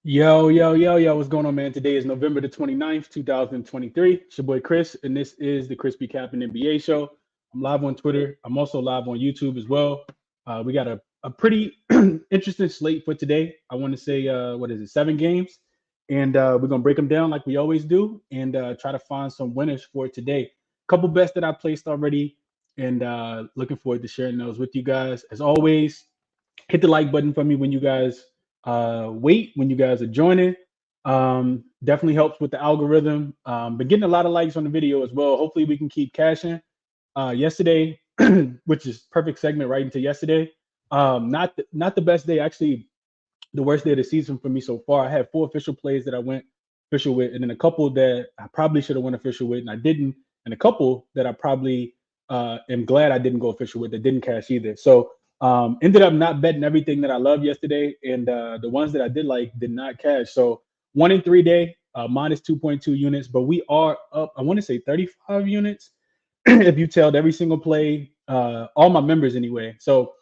Yo, what's going on, man? Today is November the 29th, 2023. It's your boy Chris, and this is the ChrisBeCappinn NBA show. I'm live on Twitter. I'm also live on YouTube as well. We got a pretty interesting slate for today. I want to say, what is it, 7 games? And we're going to break them down like we always do and try to find some winners for today. Couple bets that I placed already, and looking forward to sharing those with you guys. As always, hit the like button for me when you guys when you guys are joining. Definitely helps with the algorithm. But getting a lot of likes on the video as well. Hopefully we can keep cashing. Yesterday, which is perfect segment right into yesterday. Not the best day, actually the worst day of the season for me so far. I had 4 official plays that I went official with, and then a couple that I probably should have went official with, and I didn't, and a couple that I probably am glad I didn't go official with that didn't cash either. So ended up not betting everything that I loved yesterday, and the ones that I did like did not cash. So 1 in 3 day, minus 2.2 units, but we are up, I want to say 35 units if you tailed every single play, all my members anyway. So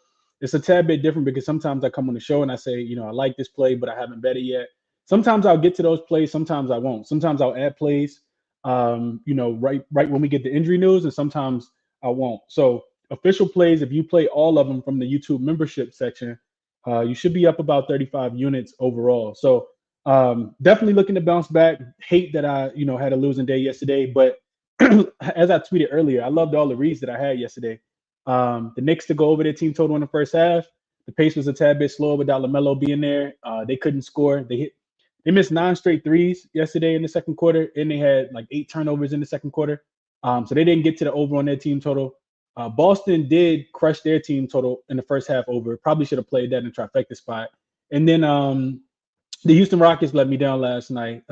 it's a tad bit different because sometimes I come on the show and I say, I like this play, but I haven't bet it yet. Sometimes I'll get to those plays, sometimes I won't. Sometimes I'll add plays, right when we get the injury news, and sometimes I won't. So official plays, if you play all of them from the YouTube membership section, you should be up about 35 units overall. So definitely looking to bounce back. Hate that I, had a losing day yesterday, but as I tweeted earlier, I loved all the reads that I had yesterday. The Knicks to go over their team total in the first half. The pace was a tad bit slower without LaMelo being there. They couldn't score. They missed 9 straight threes yesterday in the second quarter, and they had like 8 turnovers in the second quarter. So they didn't get to the over on their team total. Boston did crush their team total in the first half over. Probably should have played that in the trifecta spot. And then the Houston Rockets let me down last night.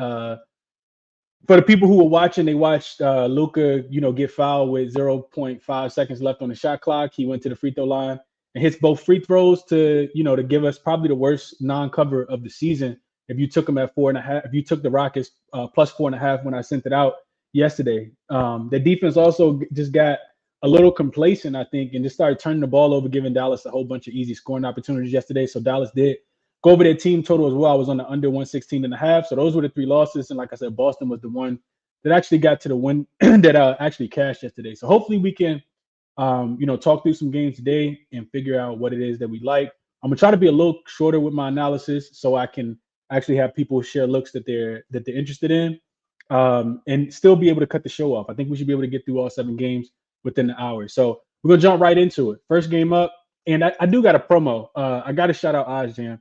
For the people who were watching, they watched Luka, get fouled with 0.5 seconds left on the shot clock. He went to the free throw line and hits both free throws to give us probably the worst non-cover of the season. If you took them at 4.5, if you took the Rockets plus 4.5 when I sent it out yesterday, the defense also just got a little complacent, I think, and just started turning the ball over, giving Dallas a whole bunch of easy scoring opportunities yesterday. So Dallas did go over their team total as well. I was on the under 116.5. So those were the 3 losses. And like I said, Boston was the one that actually got to the win that actually cashed yesterday. So hopefully we can, talk through some games today and figure out what it is that we like. I'm gonna try to be a little shorter with my analysis so I can actually have people share looks that they're interested in, and still be able to cut the show off. I think we should be able to get through all 7 games within the hour. So we're gonna jump right into it. First game up, and I do got a promo. I got to shout out OddsJam.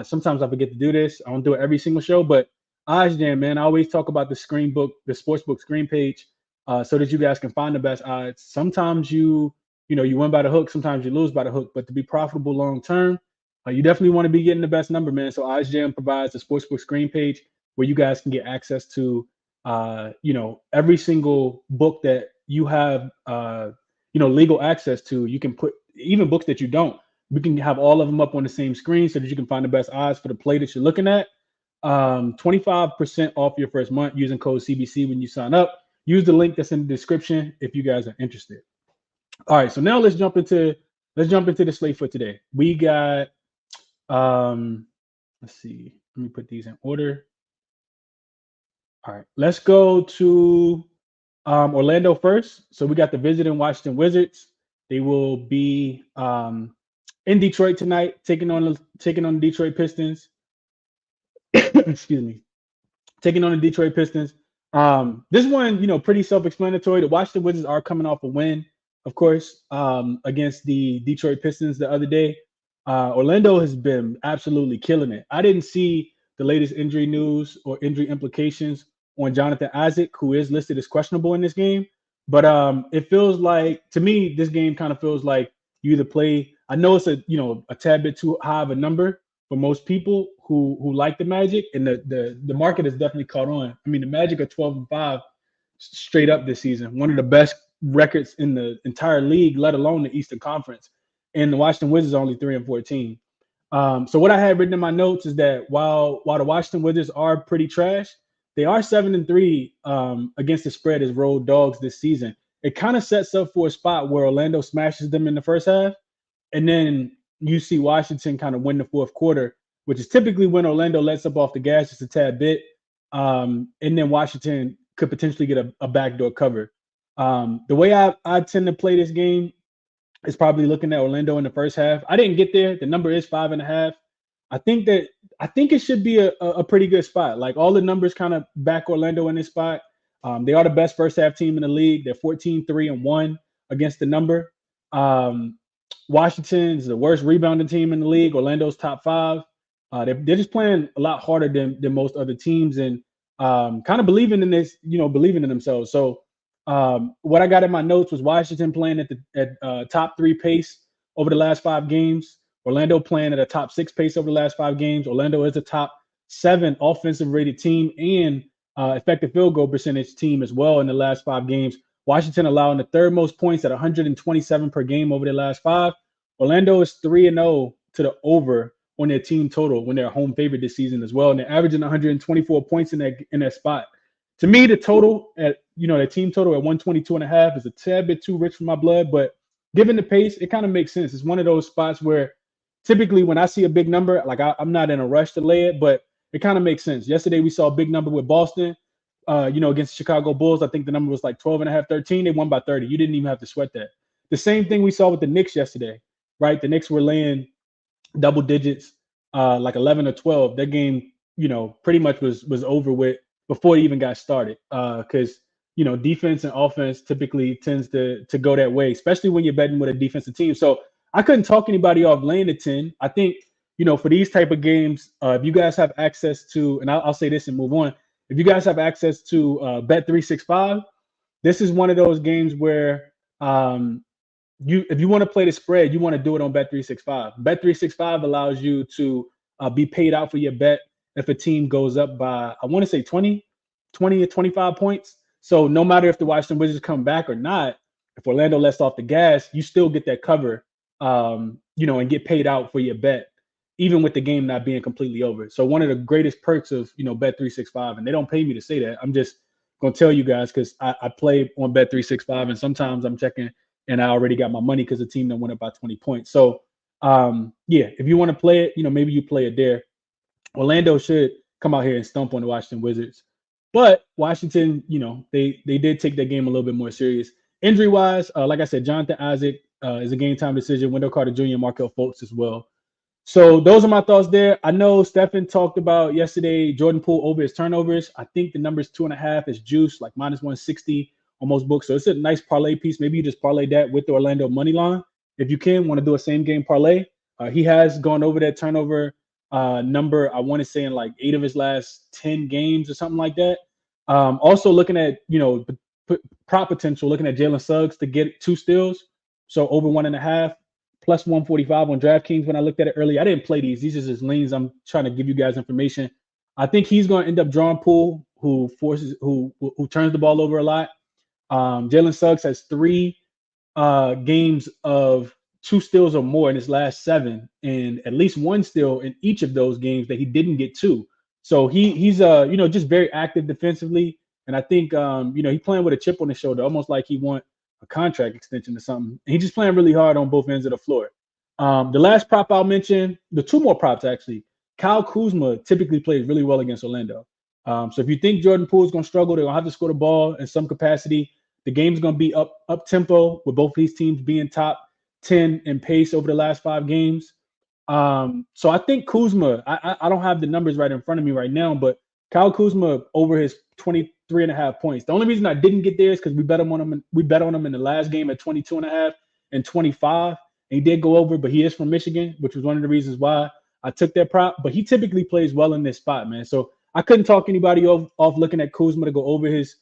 Sometimes I forget to do this. I don't do it every single show, but OddsJam, man, I always talk about the sportsbook screen page, so that you guys can find the best odds. Sometimes you win by the hook, sometimes you lose by the hook, but to be profitable long term, you definitely want to be getting the best number, man. So OddsJam provides a sportsbook screen page where you guys can get access to, every single book that you have, legal access to. You can put even books that you don't. We can have all of them up on the same screen so that you can find the best odds for the play that you're looking at. 25% off your first month using code CBC when you sign up. Use the link that's in the description if you guys are interested. All right, so now let's jump into the slate for today. We got let's see. Let me put these in order. All right, let's go to Orlando first. So we got the visiting Washington Wizards. They will be in Detroit tonight, taking on the Detroit Pistons. Excuse me. Taking on the Detroit Pistons. This one, pretty self-explanatory. The Washington Wizards are coming off a win, of course, against the Detroit Pistons the other day. Orlando has been absolutely killing it. I didn't see the latest injury news or injury implications on Jonathan Isaac, who is listed as questionable in this game. But it feels like, to me, this game kind of feels like you either play. I know it's a tad bit too high of a number for most people who like the Magic, and the market has definitely caught on. I mean, the Magic are 12-5 straight up this season, one of the best records in the entire league, let alone the Eastern Conference. And the Washington Wizards are only 3-14. So what I had written in my notes is that while the Washington Wizards are pretty trash, they are 7-3 against the spread as road dogs this season. It kind of sets up for a spot where Orlando smashes them in the first half, and then you see Washington kind of win the fourth quarter. which is typically when Orlando lets up off the gas just a tad bit. And then Washington could potentially get a backdoor cover. The way I tend to play this game is probably looking at Orlando in the first half. I didn't get there. The number is 5.5. I think it should be a pretty good spot. Like all the numbers kind of back Orlando in this spot. They are the best first half team in the league. They're 14-3-1 against the number. Washington is the worst rebounding team in the league. Orlando's top 5. They're just playing a lot harder than most other teams and kind of believing in this, believing in themselves. So what I got in my notes was Washington playing at top 3 pace over the last 5 games. Orlando playing at a top 6 pace over the last 5 games. Orlando is a top 7 offensive rated team and effective field goal percentage team as well in the last 5 games. Washington allowing the 3rd most points at 127 per game over the last 5. Orlando is 3-0 to the over on their team total when they're home favorite this season as well, and they're averaging 124 points in that spot. To me, the total at their team total at 122.5 is a tad bit too rich for my blood, but given the pace, it kind of makes sense. It's one of those spots where typically when I see a big number, like I'm not in a rush to lay it, but it kind of makes sense. Yesterday we saw a big number with Boston, against the Chicago Bulls. I think the number was like 12.5, 13. They won by 30. You didn't even have to sweat that. The same thing we saw with the Knicks yesterday, right? The Knicks were laying double digits, like 11 or 12. That game, pretty much was over with before it even got started. Because defense and offense typically tends to go that way, especially when you're betting with a defensive team. So I couldn't talk anybody off laying the 10. I think, for these type of games, if you guys have access to, and I'll say this and move on. If you guys have access to Bet365, this is one of those games where if you want to play the spread, you want to do it on Bet365. Bet365 allows you to be paid out for your bet if a team goes up by, I want to say 20 or 25 points. So no matter if the Washington Wizards come back or not, if Orlando lets off the gas, you still get that cover, and get paid out for your bet, even with the game not being completely over. So one of the greatest perks of, Bet365, and they don't pay me to say that. I'm just going to tell you guys because I play on Bet365, and sometimes I'm checking and I already got my money because the team that went up by 20 points. So, if you want to play it, maybe you play it there. Orlando should come out here and stomp on the Washington Wizards. But Washington, they did take that game a little bit more serious. Injury-wise, like I said, Jonathan Isaac is a game-time decision. Wendell Carter Jr., Markelle Fultz as well. So those are my thoughts there. I know Stephen talked about yesterday Jordan Poole over his turnovers. I think the number is 2.5 is juice, like minus 160 on most books. So it's a nice parlay piece. Maybe you just parlay that with the Orlando money line. If you want to do a same game parlay. He has gone over that turnover number, I want to say in like 8 of his last 10 games or something like that. Also looking at, prop potential, looking at Jalen Suggs to get 2 steals. So over 1.5. Plus 145 on DraftKings when I looked at it earlier. I didn't play these. These are just leans. I'm trying to give you guys information. I think he's going to end up drawing Poole, who turns the ball over a lot. Jalen Suggs has 3 games of 2 steals or more in his last 7, and at least 1 steal in each of those games that he didn't get 2. So he's just very active defensively, and I think he's playing with a chip on his shoulder, almost like he wants a contract extension or something. And he's just playing really hard on both ends of the floor. The last prop I'll mention, the 2 more props actually. Kyle Kuzma typically plays really well against Orlando. So if you think Jordan Poole is going to struggle, they're going to have to score the ball in some capacity. The game's going to be up tempo with both these teams being top 10 in pace over the last 5 games. So I think Kuzma, I don't have the numbers right in front of me right now, but Kyle Kuzma over his 23.5 points. The only reason I didn't get there is because we bet on him in the last game at 22.5 and 25. And he did go over, but he is from Michigan, which was one of the reasons why I took that prop. But he typically plays well in this spot, man. So I couldn't talk anybody off looking at Kuzma to go over his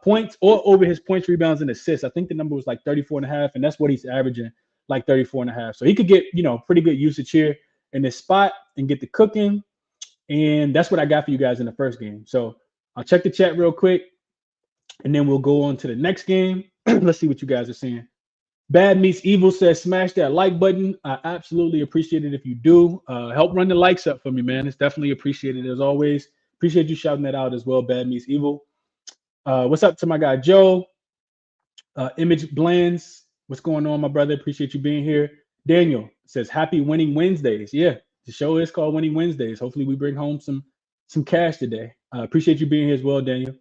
points or over his points, rebounds, and assists. I think the number was like 34.5, and that's what he's averaging, like 34.5. So he could get, pretty good usage here in this spot and get the cooking. And that's what I got for you guys in the first game. So I'll check the chat real quick, and then we'll go on to the next game. Let's see what you guys are saying. Bad Meets Evil says, smash that like button. I absolutely appreciate it if you do. Help run the likes up for me, man. It's definitely appreciated as always. Appreciate you shouting that out as well, Bad Meets Evil. What's up to my guy, Joe? Image Blends. What's going on, my brother? Appreciate you being here. Daniel says, happy winning Wednesdays. Yeah, The show is called Winning Wednesdays. Hopefully, we bring home some cash today. Appreciate you being here as well, Daniel.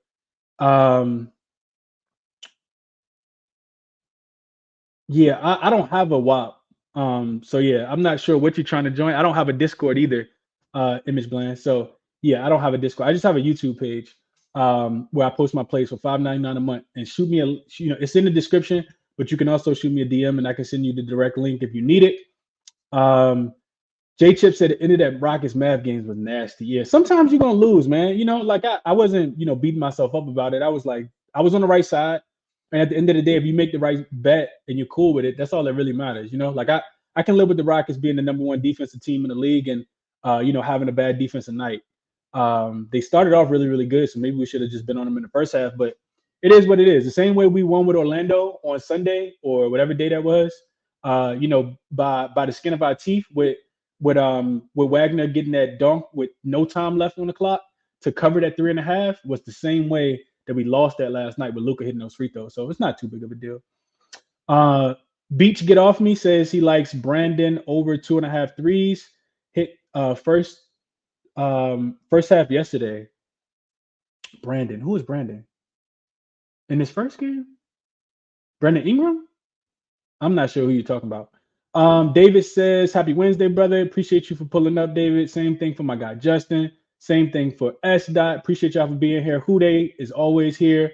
Yeah, I don't have a WAP. So yeah, I'm not sure what you're trying to join. I don't have a Discord either, Image Bland. So yeah, I don't have a Discord. I just have a YouTube page where I post my plays for $5.99 a month. And shoot me it's in the description, but you can also shoot me a DM and I can send you the direct link if you need it. J Chip said the end of that Rockets Mav games was nasty. Yeah, sometimes you're gonna lose, man. Like I wasn't, beating myself up about it. I was like, I was on the right side. And at the end of the day, if you make the right bet and you're cool with it, that's all that really matters. Like I can live with the Rockets being the number one defensive team in the league and having a bad defensive night. They started off really, really good, so maybe we should have just been on them in the first half, but it is what it is. The same way we won with Orlando on Sunday or whatever day that was, by the skin of our teeth with Wagner getting that dunk with no time left on the clock to cover that 3.5 was the same way that we lost that last night with Luka hitting those free throws. So it's not too big of a deal. Beach Get Off Me says he likes Brandon over 2.5 threes. Hit first half yesterday. Brandon. Who is Brandon? In his first game? Brandon Ingram? I'm not sure who you're talking about. David says, happy Wednesday, brother. Appreciate you for pulling up, David. Same thing for my guy, Justin. Same thing for S. Appreciate y'all for being here. Hude is always here.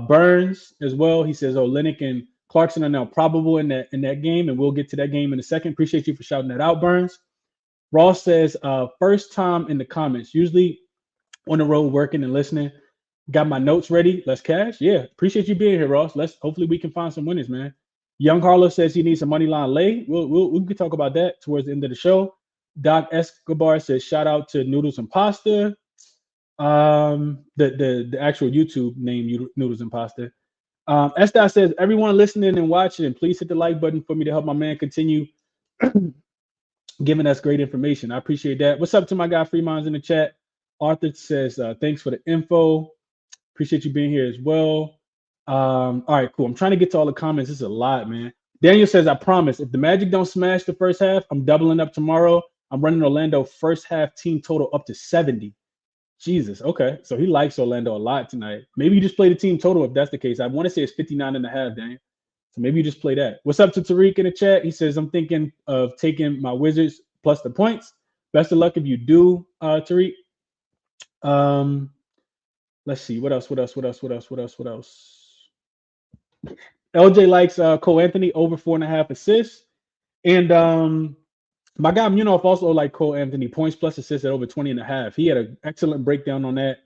Burns as well. He says, Olynyk and Clarkson are now probable in that game, and we'll get to that game in a second. Appreciate you for shouting that out, Burns. Ross says, first time in the comments. Usually on the road working and listening. Got my notes ready. Let's cash. Yeah, appreciate you being here, Ross. Hopefully we can find some winners, man. Young Harlow says he needs a money line lay. We can talk about that towards the end of the show. Doc Escobar says shout out to Noodles and Pasta. The actual YouTube name Noodles and Pasta. Estai says everyone listening and watching, please hit the like button for me to help my man continue giving us great information. I appreciate that. What's up to my guy Freeman's in the chat? Arthur says thanks for the info. Appreciate you being here as well. All right, cool. I'm trying to get to all the comments. This is a lot, man. Daniel says, I promise, if the Magic don't smash the first half, I'm doubling up tomorrow. I'm running Orlando first half team total up to 70. Jesus. Okay. So he likes Orlando a lot tonight. Maybe you just play the team total if that's the case. I want to say it's 59.5, Daniel. So maybe you just play that. What's up to Tariq in the chat? He says, I'm thinking of taking my Wizards plus the points. Best of luck if you do, Tariq. Let's see. What else? LJ likes Cole Anthony over 4.5 assists. And my guy Munaf also liked Cole Anthony points plus assists at over 20.5. He had an excellent breakdown on that.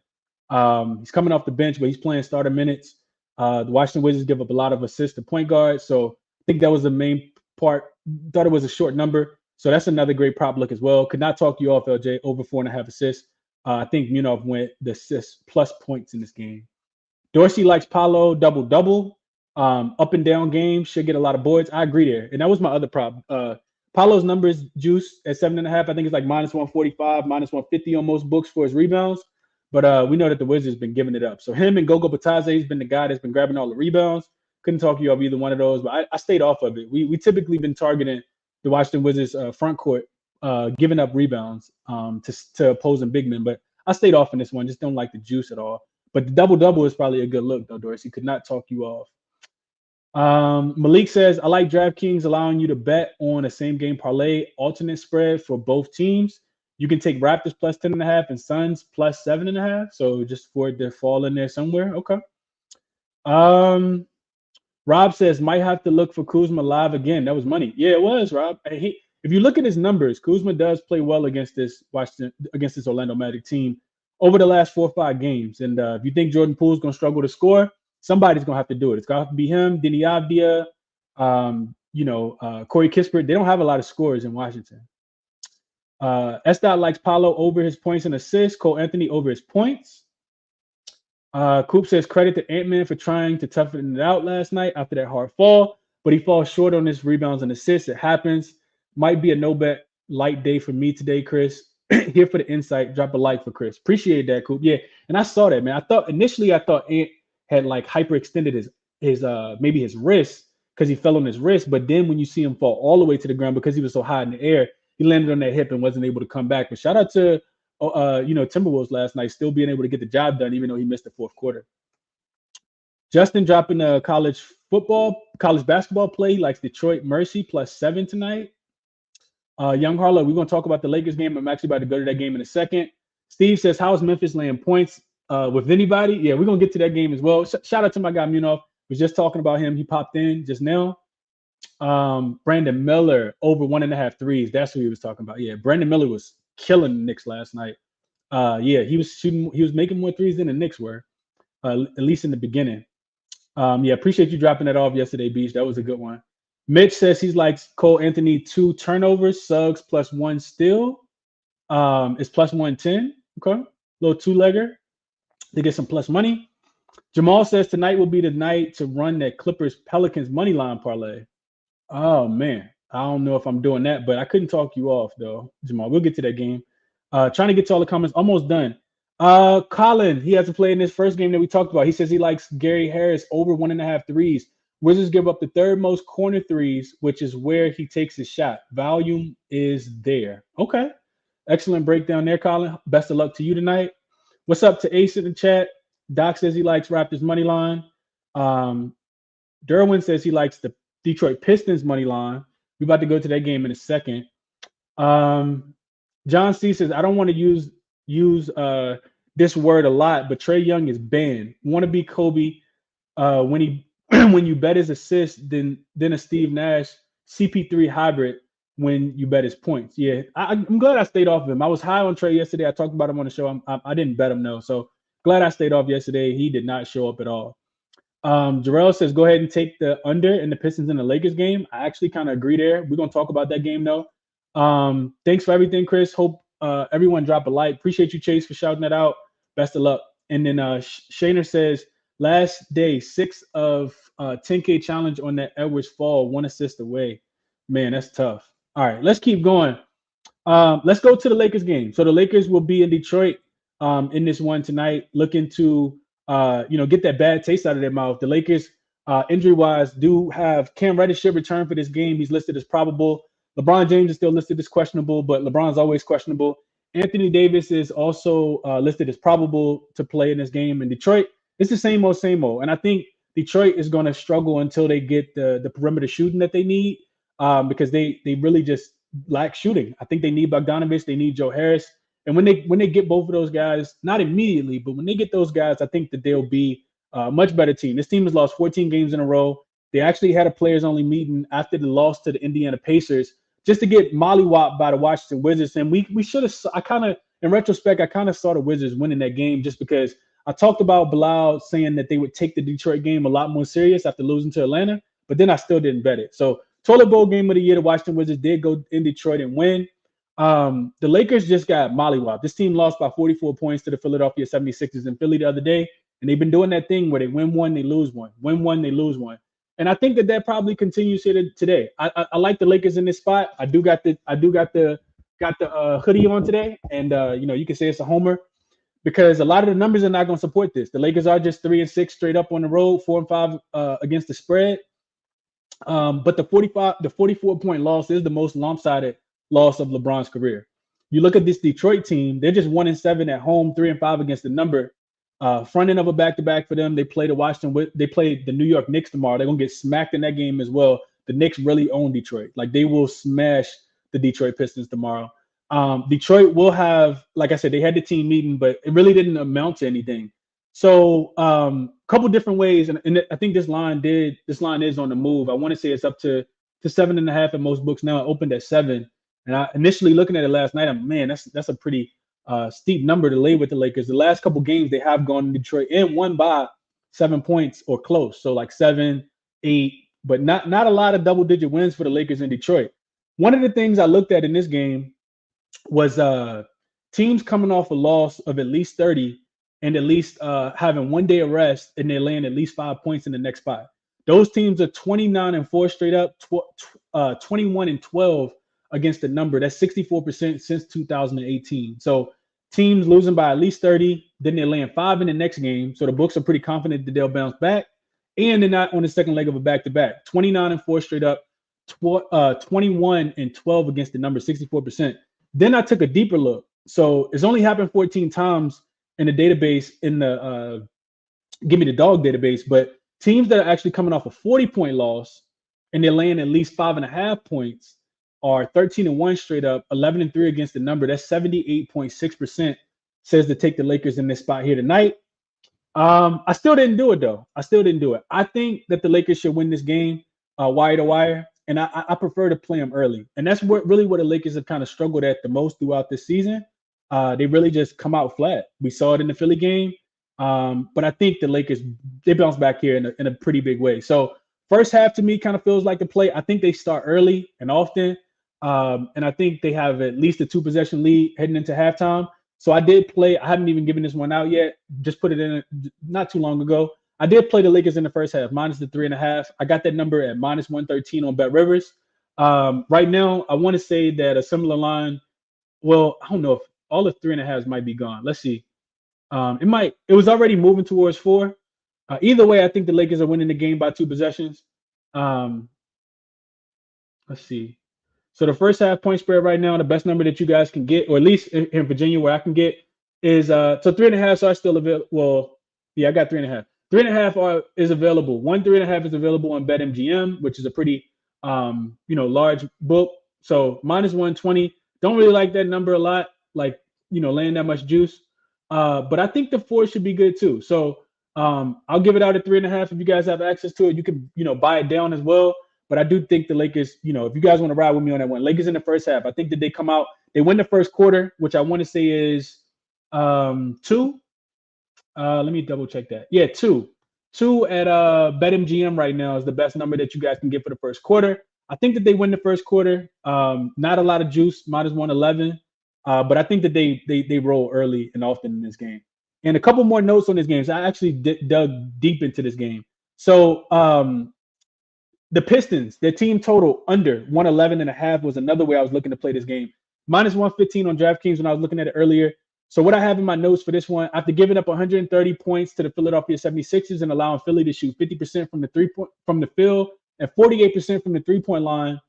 He's coming off the bench, but he's playing starter minutes. The Washington Wizards give up a lot of assists to point guards. So I think that was the main part. Thought it was a short number. So that's another great prop look as well. Could not talk you off, LJ, over 4.5 assists. I think Munaf went the assists plus points in this game. Dorsey likes Paolo double-double. Up and down game, should get a lot of boards. I agree there. And that was my other prop. Paolo's numbers juice at 7.5. I think it's like minus 145, minus 150 on most books for his rebounds. But we know that the Wizards been giving it up. So him and Gogo Batadze has been the guy that's been grabbing all the rebounds. Couldn't talk you off either one of those, but I stayed off of it. We typically been targeting the Washington Wizards front court, giving up rebounds to opposing big men. But I stayed off in this one. Just don't like the juice at all. But the double-double is probably a good look, though, Dorsey. Could not talk you off. Malik says, I like DraftKings allowing you to bet on a same-game parlay alternate spread for both teams. You can take Raptors plus 10.5 and Suns plus 7.5. So just for it to fall in there somewhere. Okay. Rob says, might have to look for Kuzma live again. That was money. Yeah, it was, Rob. If you look at his numbers, Kuzma does play well against this Orlando Magic team over the last 4 or 5 games. And if you think Jordan Poole's going to struggle to score, somebody's going to have to do it. It's going to have to be him, Denny Avdia, Corey Kispert. They don't have a lot of scorers in Washington. S-Dot likes Paolo over his points and assists, Cole Anthony over his points. Coop says credit to Ant-Man for trying to toughen it out last night after that hard fall, but he falls short on his rebounds and assists. It happens. Might be a no-bet light day for me today, Chris. Here for the insight. Drop a like for Chris. Appreciate that, Coop. Yeah, and I saw that, man. Initially I thought Ant had like hyperextended his maybe his wrist because he fell on his wrist, but then when you see him fall all the way to the ground because he was so high in the air, he landed on that hip and wasn't able to come back. But shout out to Timberwolves last night, still being able to get the job done, even though he missed the fourth quarter. Justin dropping college basketball play. He likes Detroit Mercy +7 tonight. Young Harlow, we're going to talk about the Lakers game. I'm actually about to go to that game in a second. Steve says, how's Memphis laying points with anybody? Yeah, we're going to get to that game as well. Shout out to my guy Munov. Was just talking about him. He popped in just now. Brandon Miller over 1.5 threes. That's who he was talking about. Yeah, Brandon Miller was killing the Knicks last night. Yeah, he was making more threes than the Knicks were, at least in the beginning. Yeah, appreciate you dropping that off yesterday, Beach. That was a good one. Mitch says he's like Cole Anthony 2 turnovers, Suggs +1 steal. It's +110. Okay, little 2-legger to get some plus money. Jamal says tonight will be the night to run that Clippers Pelicans money line parlay. Oh man, I don't know if I'm doing that, but I couldn't talk you off though, Jamal. We'll get to that game. Trying to get to all the comments. Almost done. Colin, he hasn't played in this first game that we talked about. He says he likes Gary Harris over 1.5 threes. Wizards give up the third most corner threes, which is where he takes his shot. Volume is there. Okay. Excellent breakdown there, Colin. Best of luck to you tonight. What's up to Ace in the chat? Doc says he likes Raptors money line. Derwin says he likes the Detroit Pistons money line. We're about to go to that game in a second. John C says, I don't want to use this word a lot, but Trae Young is banned. Want to be Kobe when you bet his assist, then a Steve Nash CP3 hybrid when you bet his points. Yeah, I'm glad I stayed off of him. I was high on Trae yesterday. I talked about him on the show. I didn't bet him, though. So glad I stayed off yesterday. He did not show up at all. Jarrell says, go ahead and take the under in the Pistons and the Lakers game. I actually kind of agree there. We're going to talk about that game, though. Thanks for everything, Chris. Hope everyone drop a like. Appreciate you, Chase, for shouting that out. Best of luck. And then Shaner says, last day, 6 of 10K challenge on that Edwards fall, 1 assist away. Man, that's tough. All right, let's keep going. Let's go to the Lakers game. So the Lakers will be in Detroit in this one tonight, looking to get that bad taste out of their mouth. The Lakers, injury-wise, do have Cam Reddish should return for this game. He's listed as probable. LeBron James is still listed as questionable, but LeBron's always questionable. Anthony Davis is also listed as probable to play in this game. In Detroit, it's the same old, same old. And I think Detroit is going to struggle until they get the perimeter shooting that they need because they really just lack shooting. I think they need Bogdanovich. They need Joe Harris. And when they get both of those guys, not immediately, but when they get those guys, I think that they'll be a much better team. This team has lost 14 games in a row. They actually had a players-only meeting after the loss to the Indiana Pacers just to get mollywopped by the Washington Wizards. And we should have – in retrospect, I kind of saw the Wizards winning that game just because I talked about Bilal saying that they would take the Detroit game a lot more serious after losing to Atlanta, but then I still didn't bet it. So toilet bowl game of the year, the Washington Wizards did go in Detroit and win. The Lakers just got mollywopped. This team lost by 44 points to the Philadelphia 76ers in Philly the other day, and they've been doing that thing where they win one, they lose one, win one, they lose one. And I think that probably continues here today. I like the Lakers in this spot. I do got the hoodie on today, and you can say it's a homer because a lot of the numbers are not going to support this. The Lakers are just 3-6 straight up on the road, 4-5 against the spread. But the 44-point loss is the most lopsided loss of LeBron's career. You look at this Detroit team; they're just 1-7 at home, 3-5 against the number. Front end of a back-to-back for them. They play the New York Knicks tomorrow. They're gonna get smacked in that game as well. The Knicks really own Detroit. Like they will smash the Detroit Pistons tomorrow. Detroit will have, like I said, they had the team meeting, but it really didn't amount to anything. So a couple different ways, and I think this line is on the move. I want to say it's up to 7.5 at most books now. It opened at 7. And I initially looking at it last night, that's a pretty steep number to lay with the Lakers. The last couple games they have gone to Detroit and won by 7 points or close. So like 7, 8, but not a lot of double-digit wins for the Lakers in Detroit. One of the things I looked at in this game was teams coming off a loss of at least 30 and at least having 1 day of rest, and they're laying at least 5 points in the next 5. Those teams are 29-4 straight up, 21-12 against the number. That's 64% since 2018. So teams losing by at least 30, then they're laying 5 in the next game. So the books are pretty confident that they'll bounce back, and they're not on the second leg of a back-to-back. 29-4 straight up, 21 and 12 against the number, 64%. Then I took a deeper look. So it's only happened 14 times in the database in the Give Me the Dog database, but teams that are actually coming off a 40-point loss and they're laying at least 5.5 points are 13 and 1 straight up, 11 and 3 against the number. That's 78.6% says to take the Lakers in this spot here tonight. I still didn't do it though. I still didn't do it. I think that the Lakers should win this game wire to wire, and I prefer to play them early. And that's what the Lakers have kind of struggled at the most throughout this season. They really just come out flat. We saw it in the Philly game. But I think the Lakers, they bounce back here in a pretty big way. So first half to me kind of feels like the play. I think they start early and often. And I think they have at least a 2-possession lead heading into halftime. So I did play. I haven't even given this one out yet. Just put it in not too long ago. I did play the Lakers in the first half, minus the 3.5. I got that number at minus 113 on Bet Rivers. Right now, I want to say that a similar line. Well, I don't know if all the 3.5s might be gone. Let's see. It was already moving towards 4. Either way, I think the Lakers are winning the game by 2 possessions. Let's see. So the first half point spread right now, the best number that you guys can get, or at least in Virginia where I can get, is so 3.5 are still available. Well, yeah, I got 3.5. 3.5 is available. 3.5 is available on BetMGM, which is a pretty large book. So minus 120. Don't really like that number a lot, like laying that much juice. But I think the 4 should be good too. So I'll give it out at 3.5. If you guys have access to it, you can buy it down as well. But I do think the Lakers, if you guys want to ride with me on that one, Lakers in the first half. I think that they come out, they win the first quarter, which I want to say is 2. Let me double check that. Yeah, 2. 2 at BetMGM right now is the best number that you guys can get for the first quarter. I think that they win the first quarter. Not a lot of juice, minus 111. But I think that they roll early and often in this game. And a couple more notes on this game. So I actually dug deep into this game. So the Pistons, their team total under 111.5 was another way I was looking to play this game. Minus 115 on DraftKings when I was looking at it earlier. So what I have in my notes for this one, after giving up 130 points to the Philadelphia 76ers and allowing Philly to shoot 50% from the field and 48% from the 3-point line,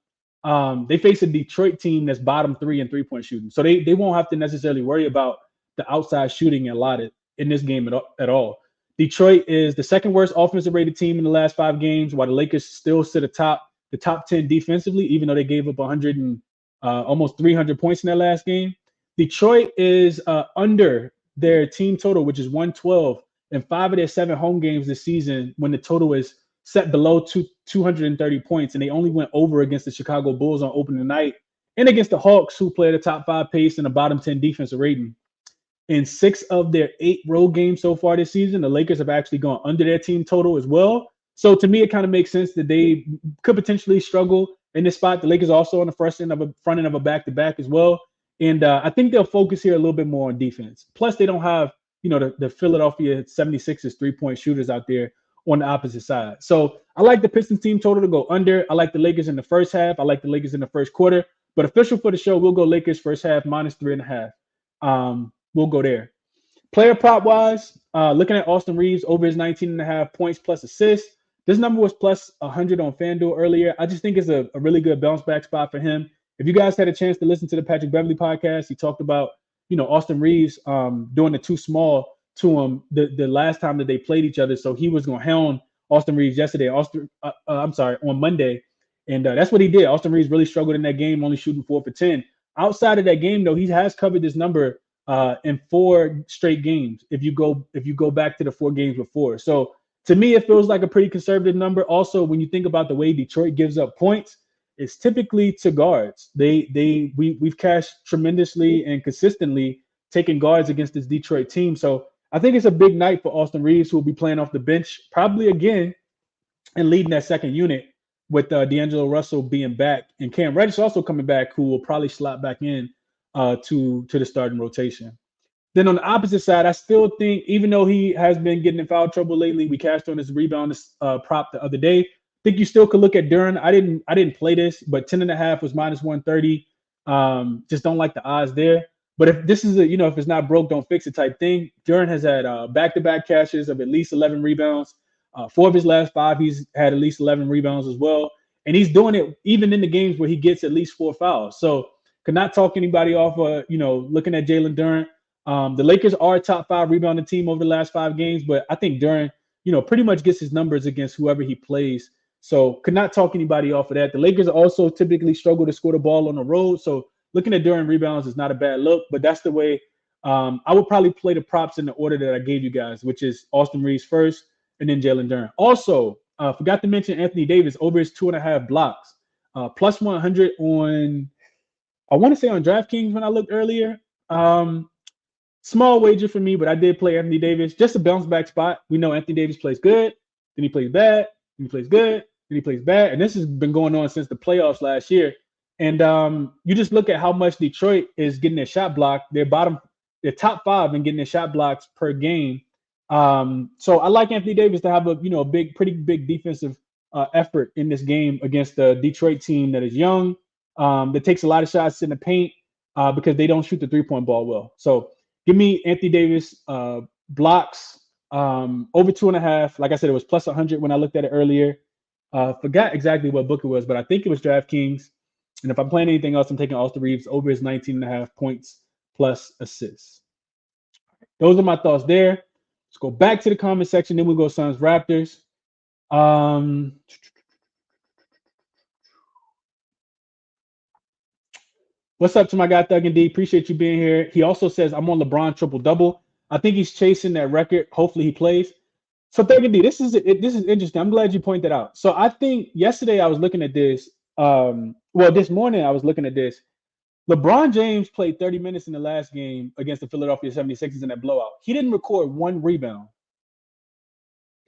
they face a Detroit team that's bottom 3 in 3-point shooting. So they won't have to necessarily worry about the outside shooting allotted in this game at all. Detroit is the second worst offensive rated team in the last 5 games, while the Lakers still sit atop the top 10 defensively, even though they gave up 100 and almost 300 points in that last game. Detroit is under their team total, which is 112, in 5 of their 7 home games this season when the total is set below 230 points, and they only went over against the Chicago Bulls on opening night and against the Hawks, who play at a top 5 pace and a bottom 10 defensive rating. In 6 of their 8 road games so far this season, the Lakers have actually gone under their team total as well. So to me, it kind of makes sense that they could potentially struggle in this spot. The Lakers also on the front end of a back-to-back as well. And I think they'll focus here a little bit more on defense. Plus, they don't have, the Philadelphia 76ers 3-point shooters out there on the opposite side. So I like the Pistons team total to go under. I like the Lakers in the first half. I like the Lakers in the first quarter. But official for the show, we'll go Lakers first half minus 3.5. We'll go there. Player prop wise, looking at Austin Reeves over his 19.5 points plus assists. This number was plus 100 on FanDuel earlier. I just think it's a really good bounce back spot for him. If you guys had a chance to listen to the Patrick Beverley podcast, he talked about, Austin Reeves doing the too small to him the last time that they played each other. So he was going to hound Austin Reeves yesterday. On Monday. And that's what he did. Austin Reeves really struggled in that game, only shooting 4 for 10. Outside of that game, though, he has covered this number in 4 straight games. If you go back to the 4 games before. So to me, it feels like a pretty conservative number. Also, when you think about the way Detroit gives up points, it's typically to guards. We've cashed tremendously and consistently taking guards against this Detroit team. So I think it's a big night for Austin Reeves, who will be playing off the bench probably again and leading that second unit with D'Angelo Russell being back and Cam Reddish also coming back, who will probably slot back in to the starting rotation. Then on the opposite side, I still think, even though he has been getting in foul trouble lately, we cashed on his rebound prop the other day. I think you still could look at Duren. I didn't play this, but 10.5 was minus 130. Just don't like the odds there. But if this is if it's not broke, don't fix it type thing. Duren has had back-to-back cashes of at least 11 rebounds. 4 of his last 5, he's had at least 11 rebounds as well. And he's doing it even in the games where he gets at least 4 fouls. So could not talk anybody off looking at Jalen Duren. The Lakers are a top 5 rebounding team over the last 5 games, but I think Duren, pretty much gets his numbers against whoever he plays. So could not talk anybody off of that. The Lakers also typically struggle to score the ball on the road. So looking at Duren rebounds is not a bad look, but that's the way I would probably play the props in the order that I gave you guys, which is Austin Reeves first and then Jalen Duren. Also, forgot to mention Anthony Davis over his 2.5 blocks, plus 100 on, I want to say on DraftKings when I looked earlier. Small wager for me, but I did play Anthony Davis. Just a bounce back spot. We know Anthony Davis plays good, then he plays bad, then he plays good, then he plays bad. And this has been going on since the playoffs last year. And you just look at how much Detroit is getting their shot blocked. They're top 5 in getting their shot blocks per game. So I like Anthony Davis to have a pretty big defensive effort in this game against the Detroit team that is young, that takes a lot of shots in the paint because they don't shoot the 3-point ball well. So give me Anthony Davis blocks over 2.5. Like I said, it was plus 100 when I looked at it earlier. Forgot exactly what book it was, but I think it was DraftKings. And if I'm playing anything else, I'm taking Austin Reeves over his 19.5 points plus assists. Those are my thoughts there. Let's go back to the comment section. Then we'll go Suns Raptors. What's up to my guy Thug and D? Appreciate you being here. He also says I'm on LeBron triple-double. I think he's chasing that record. Hopefully he plays. So Thug and D, this is interesting. I'm glad you pointed that out. So I think yesterday I was looking at this. This morning I was looking at this. LeBron James played 30 minutes in the last game against the Philadelphia 76ers in that blowout. He didn't record 1 rebound.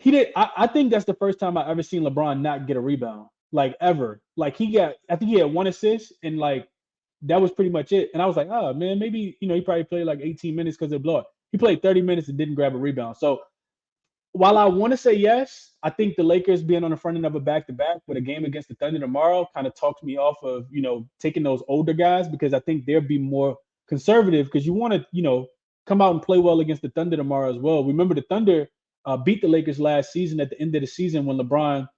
I think that's the first time I've ever seen LeBron not get a rebound, like ever. Like I think he had 1 assist, and like that was pretty much it. And I was like, oh man, maybe he probably played like 18 minutes because of the blowout. He played 30 minutes and didn't grab a rebound. So while I want to say yes, I think the Lakers being on the front end of a back-to-back with a game against the Thunder tomorrow kind of talks me off of, taking those older guys, because I think they'll be more conservative because you want to, come out and play well against the Thunder tomorrow as well. Remember the Thunder beat the Lakers last season at the end of the season when LeBron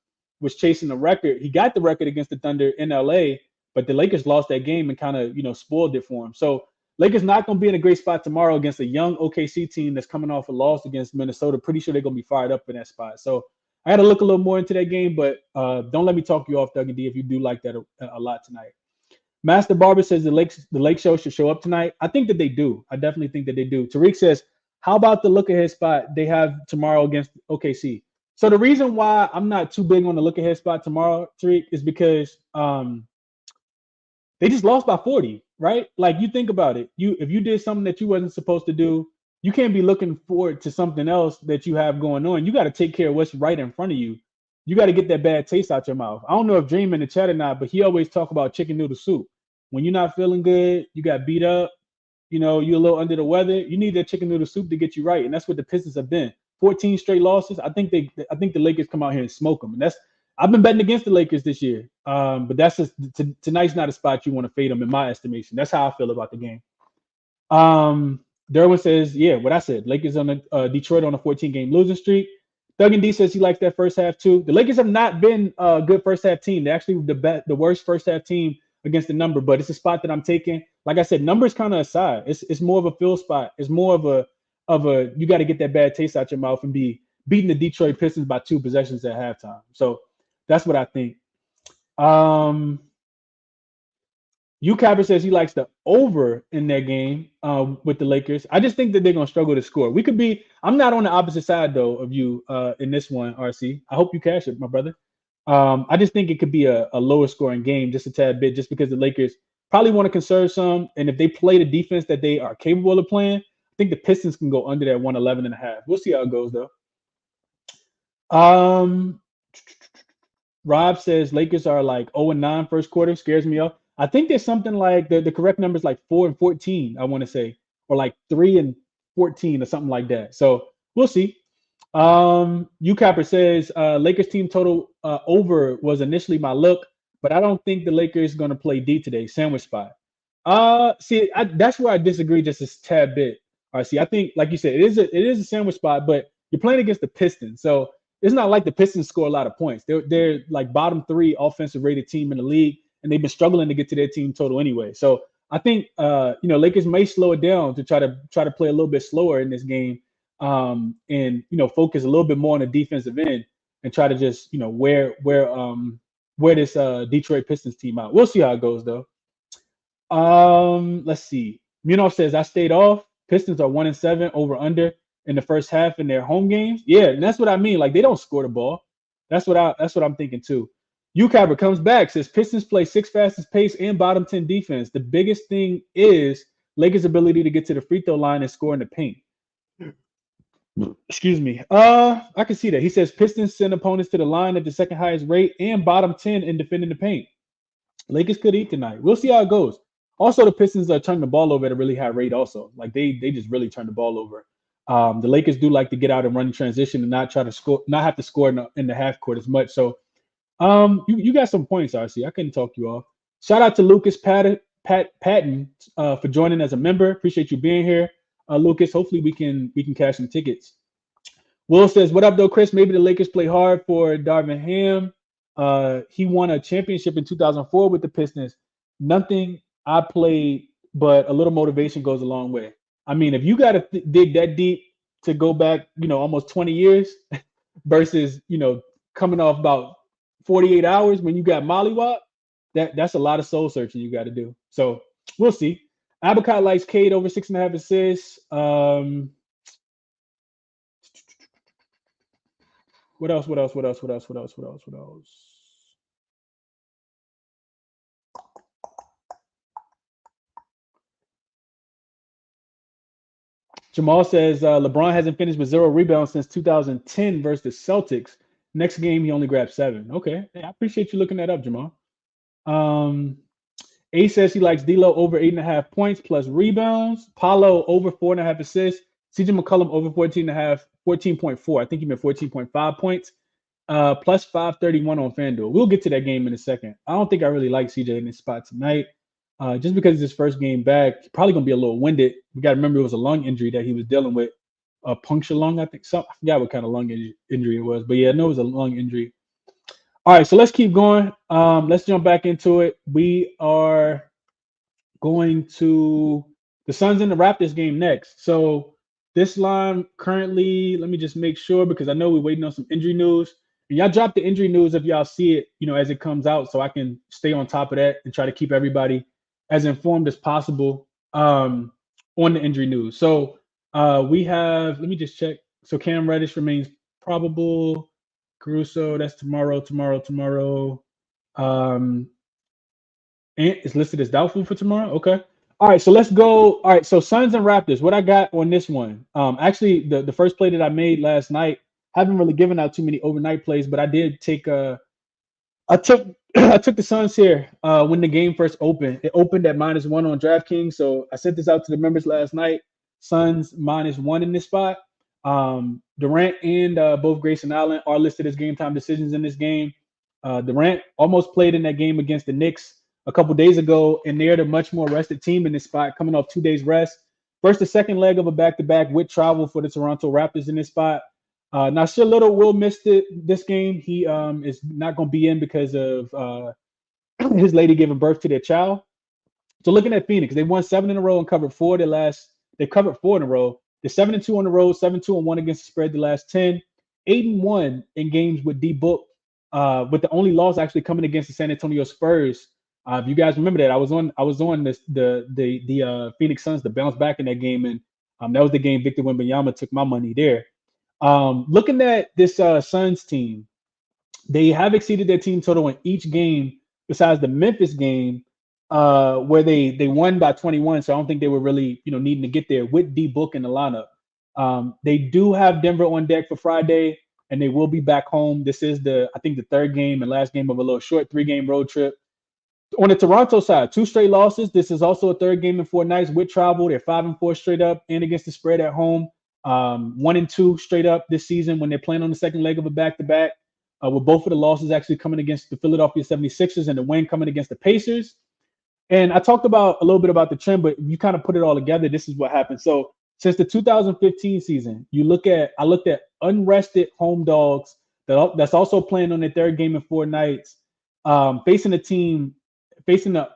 was chasing the record. He got the record against the Thunder in LA, but the Lakers lost that game and kind of, spoiled it for him. So Lakers not going to be in a great spot tomorrow against a young OKC team that's coming off a loss against Minnesota. Pretty sure they're going to be fired up in that spot. So I had to look a little more into that game, but don't let me talk you off, Doug and D, if you do like that a lot tonight. Master Barber says the Lake Show should show up tonight. I think that they do. I definitely think that they do. Tariq says, how about the look ahead spot they have tomorrow against OKC? So the reason why I'm not too big on the look ahead spot tomorrow, Tariq, is because they just lost by 40, right? Like, you think about it. If you did something that you wasn't supposed to do, you can't be looking forward to something else that you have going on. You got to take care of what's right in front of you. You got to get that bad taste out your mouth. I don't know if Dream in the chat or not, but he always talk about chicken noodle soup. When you're not feeling good, you got beat up, you're a little under the weather, you need that chicken noodle soup to get you right. And that's what the Pistons have been. 14 straight losses. I think the Lakers come out here and smoke them. And I've been betting against the Lakers this year. But that's just tonight's not a spot you want to fade them in my estimation. That's how I feel about the game. Derwin says, yeah, what I said. Lakers on the Detroit on a 14-game losing streak. Doug and D says he likes that first half too. The Lakers have not been a good first half team. They're actually the worst first half team against the number, but it's a spot that I'm taking. Like I said, numbers kind of aside. It's more of a feel spot. It's more of a you got to get that bad taste out your mouth and be beating the Detroit Pistons by 2 possessions at halftime. So that's what I think. Capper says he likes the over in their game with the Lakers. I just think that they're going to struggle to score. I'm not on the opposite side, though, of you in this one, RC. I hope you cash it, my brother. I just think it could be a lower scoring game, just a tad bit, just because the Lakers probably want to conserve some. And if they play the defense that they are capable of playing, I think the Pistons can go under that 111.5. We'll see how it goes, though. Rob says Lakers are like 0-9 first quarter. Scares me up. I think there's something like the correct number is like 4-14, I want to say, or like 3-14 or something like that. So we'll see. Capper says Lakers team total over was initially my look, but I don't think the Lakers going to play D today. Sandwich spot. That's where I disagree just a tad bit. RC, I think, like you said, it is a sandwich spot, but you're playing against the Pistons, so it's not like the Pistons score a lot of points. They're like bottom 3 offensive rated team in the league, and they've been struggling to get to their team total anyway. So I think Lakers may slow it down to try to play a little bit slower in this game, and focus a little bit more on the defensive end and try to just wear this Detroit Pistons team out. We'll see how it goes though. Let's see. Munov says I stayed off. Pistons are 1-7 over under in the first half in their home games. Yeah, and that's what I mean. Like they don't score the ball. That's what I'm thinking too. UCapper comes back, says Pistons play 6th fastest pace and bottom 10 defense. The biggest thing is Lakers' ability to get to the free throw line and score in the paint. Excuse me. I can see that. He says Pistons send opponents to the line at the second highest rate and bottom 10 in defending the paint. Lakers could eat tonight. We'll see how it goes. Also, the Pistons are turning the ball over at a really high rate also. Like they just really turn the ball over. The Lakers do like to get out and run in transition and not try to score, not have to score in the half court as much. So you got some points, RC. I couldn't talk you off. Shout out to Lucas Patton for joining as a member. Appreciate you being here, Lucas. Hopefully we can cash some tickets. Will says, "What up, though, Chris? Maybe the Lakers play hard for Darvin Ham. He won a championship in 2004 with the Pistons. Nothing I played, but a little motivation goes a long way. I mean, if you got to dig that deep to go back, almost 20 years versus, coming off about 48 hours when you got mollywop, that's a lot of soul searching you got to do. So we'll see. Abacat likes Cade over 6.5 assists. What else? Jamal says LeBron hasn't finished with 0 rebounds since 2010 versus the Celtics. Next game, he only grabbed 7. Okay. Hey, I appreciate you looking that up, Jamal. A says he likes D'Lo over 8.5 points plus rebounds. Paulo over 4.5 assists. CJ McCollum over 14.4. I think he meant 14.5 points. Plus 531 on FanDuel. We'll get to that game in a second. I don't think I really like CJ in this spot tonight. Just because it's his first game back, probably going to be a little winded. We got to remember it was a lung injury that he was dealing with. A puncture lung, I think. I forgot what kind of lung injury it was. But yeah, I know it was a lung injury. All right, so let's keep going. Let's jump back into it. We are going to the Suns and the Raptors game next. So this line currently, let me just make sure because I know we're waiting on some injury news. And y'all drop the injury news if y'all see it, as it comes out so I can stay on top of that and try to keep everybody as informed as possible on the injury news. So we have, let me just check. So Cam Reddish remains probable. Caruso, that's tomorrow. And it's listed as doubtful for tomorrow. Okay. All right. So let's go. All right. So Suns and Raptors, what I got on this one. Actually, the first play that I made last night, haven't really given out too many overnight plays, but I did take I took the Suns here when the game first opened. It opened at -1 on DraftKings. So I sent this out to the members last night. Suns -1 in this spot. Durant and both Grayson Allen are listed as game time decisions in this game. Durant almost played in that game against the Knicks a couple days ago, and they're the much more rested team in this spot, coming off 2 days rest. First or second leg of a back-to-back with travel for the Toronto Raptors in this spot. Now, Nasir Little will miss this game. He is not going to be in because of his lady giving birth to their child. So looking at Phoenix, they won 7 in a row and covered 4 They covered 4 in a row. They're 7-2 on the road, 7-2-1 against the spread the last 10, 8-1 in games with D-Book, with the only loss actually coming against the San Antonio Spurs. If you guys remember that, I was on the Phoenix Suns to bounce back in that game, and that was the game Victor Wembanyama took my money there. Looking at this Suns team, they have exceeded their team total in each game besides the Memphis game, where they won by 21. So I don't think they were really needing to get there with D-Book in the lineup. They do have Denver on deck for Friday, and they will be back home. This is I think the third game and last game of a little short 3-game road trip. On the Toronto side, 2 straight losses. This is also a third game in 4 nights with travel. They're 5-4 straight up and against the spread at home. 1-2 straight up this season when they're playing on the second leg of a back-to-back. With both of the losses actually coming against the Philadelphia 76ers and the win coming against the Pacers. And I talked a little bit about the trend, but you kind of put it all together. This is what happened. So since the 2015 season, I looked at unrested home dogs that's also playing on their third game in 4 nights, facing a team, facing a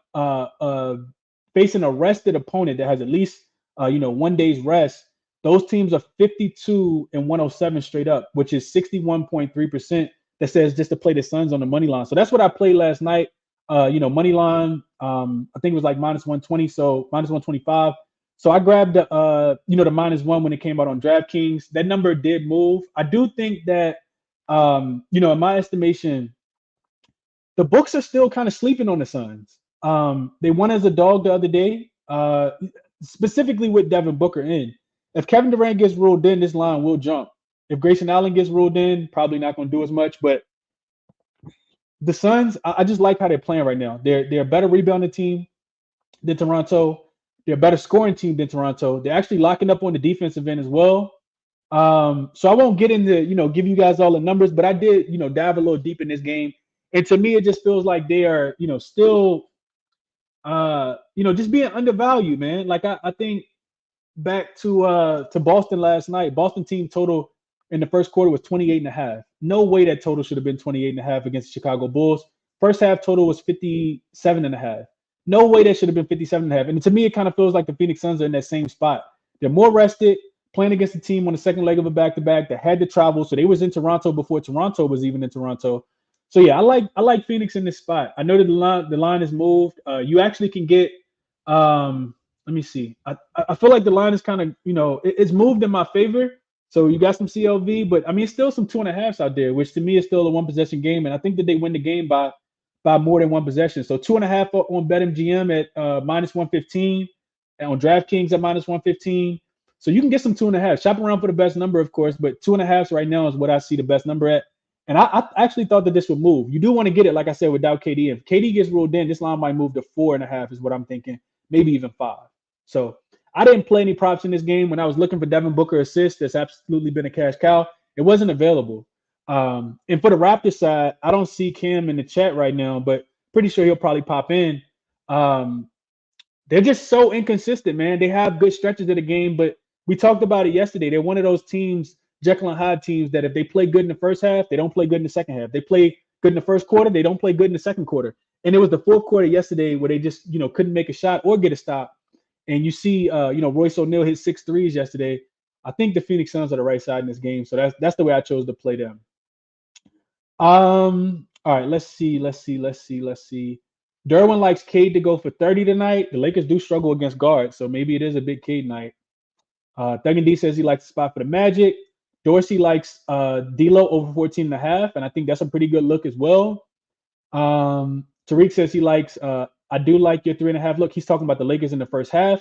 rested opponent that has at least 1 day's rest. Those teams are 52 and 107 straight up, which is 61.3%. That says just to play the Suns on the money line. So that's what I played last night. Money line. I think it was like -120, so -125. So I grabbed the -1 when it came out on DraftKings. That number did move. I do think that in my estimation, the books are still kind of sleeping on the Suns. They won as a dog the other day, specifically with Devin Booker in. If Kevin Durant gets ruled in, this line will jump. If Grayson Allen gets ruled in, probably not going to do as much. But the Suns, I just like how they're playing right now. They're a better rebounding team than Toronto. They're a better scoring team than Toronto. They're actually locking up on the defensive end as well. So I won't get into, give you guys all the numbers, but I did, dive a little deep in this game. And to me, it just feels like they are, still, just being undervalued, man. Like I think back to Boston last night. Boston team total in the first quarter was 28.5. No way that total should have been 28.5 against the Chicago Bulls. First half total was 57.5. No way that should have been 57.5. And to me, it kind of feels like the Phoenix Suns are in that same spot. They're more rested, playing against a team on the second leg of a back-to-back that had to travel. So they was in Toronto before Toronto was even in Toronto. So yeah, I like Phoenix in this spot. I know that the line is moved. You actually can get let me see. I feel like the line is kind of, it's moved in my favor. So you got some CLV, but I mean, it's still some 2.5s out there, which to me is still a 1-possession game. And I think that they win the game by more than 1 possession. So 2.5 on BetMGM at -115, and on DraftKings at -115. So you can get some 2.5. Shop around for the best number, of course, but 2.5s right now is what I see the best number at. And I actually thought that this would move. You do want to get it, like I said, without KD. If KD gets ruled in, this line might move to 4.5 is what I'm thinking, maybe even 5. So I didn't play any props in this game. When I was looking for Devin Booker assist, that's absolutely been a cash cow. It wasn't available. And for the Raptors side, I don't see Cam in the chat right now, but pretty sure he'll probably pop in. They're just so inconsistent, man. They have good stretches of the game, but we talked about it yesterday. They're one of those teams, Jekyll and Hyde teams, that if they play good in the first half, they don't play good in the second half. They play good in the first quarter, they don't play good in the second quarter. And it was the fourth quarter yesterday where they just, couldn't make a shot or get a stop. And you see, Royce O'Neal hit 6 threes yesterday. I think the Phoenix Suns are the right side in this game, so that's the way I chose to play them. All right, let's see. Derwin likes Cade to go for 30 tonight. The Lakers do struggle against guards, so maybe it is a big Cade night. Thuggan D says he likes the spot for the Magic. Dorsey likes D'Lo over 14.5, and I think that's a pretty good look as well. Tariq says he likes I do like your 3.5 look. He's talking about the Lakers in the first half.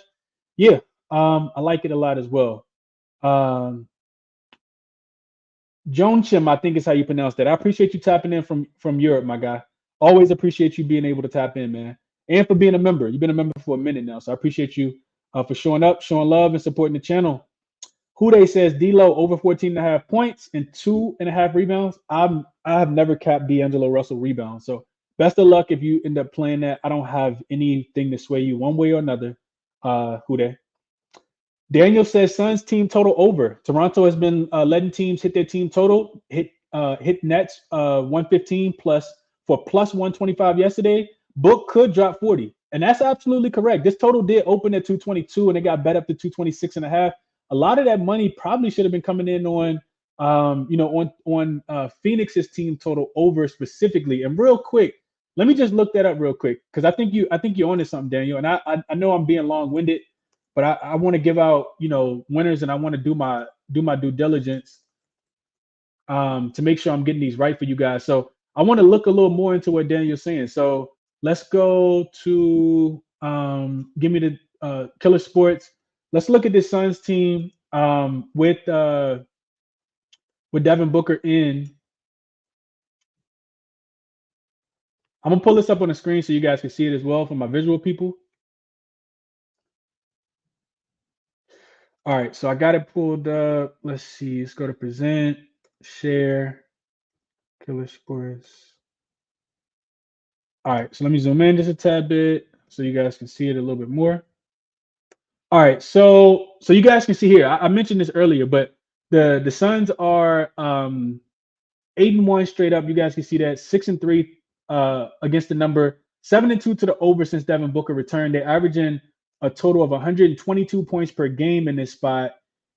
Yeah, I like it a lot as well. Joan Chim, I think is how you pronounce that. I appreciate you tapping in from Europe, my guy. Always appreciate you being able to tap in, man. And for being a member. You've been a member for a minute now, so I appreciate you for showing up, showing love, and supporting the channel. Hude says D'Lo over 14.5 points and 2.5 rebounds. I have never capped D'Angelo Russell rebounds, so best of luck if you end up playing that. I don't have anything to sway you one way or another. Hude. Daniel says Suns team total over. Toronto has been letting teams hit their team total, hit nets 115 plus for plus 125 yesterday. Book could drop 40. And that's absolutely correct. This total did open at 222 and it got bet up to 226.5. A lot of that money probably should have been coming in on Phoenix's team total over specifically. And real quick, let me just look that up real quick because I think you're onto something, Daniel. And I know I'm being long-winded, but I want to give out winners, and I want to do my due diligence to make sure I'm getting these right for you guys. So I want to look a little more into what Daniel's saying. So let's go to give me the Killer Sports. Let's look at this Suns team with Devin Booker in. I'm gonna pull this up on the screen so you guys can see it as well for my visual people. All right, so I got it pulled up. Let's see. Let's go to present, share, Killer Sports. All right, so let me zoom in just a tad bit so you guys can see it a little bit more. All right, so you guys can see here. I mentioned this earlier, but the Suns are 8-1 straight up. You guys can see that 6-3 against the number, 7-2 to the over since Devin Booker returned. They're averaging a total of 122 points per game in this spot.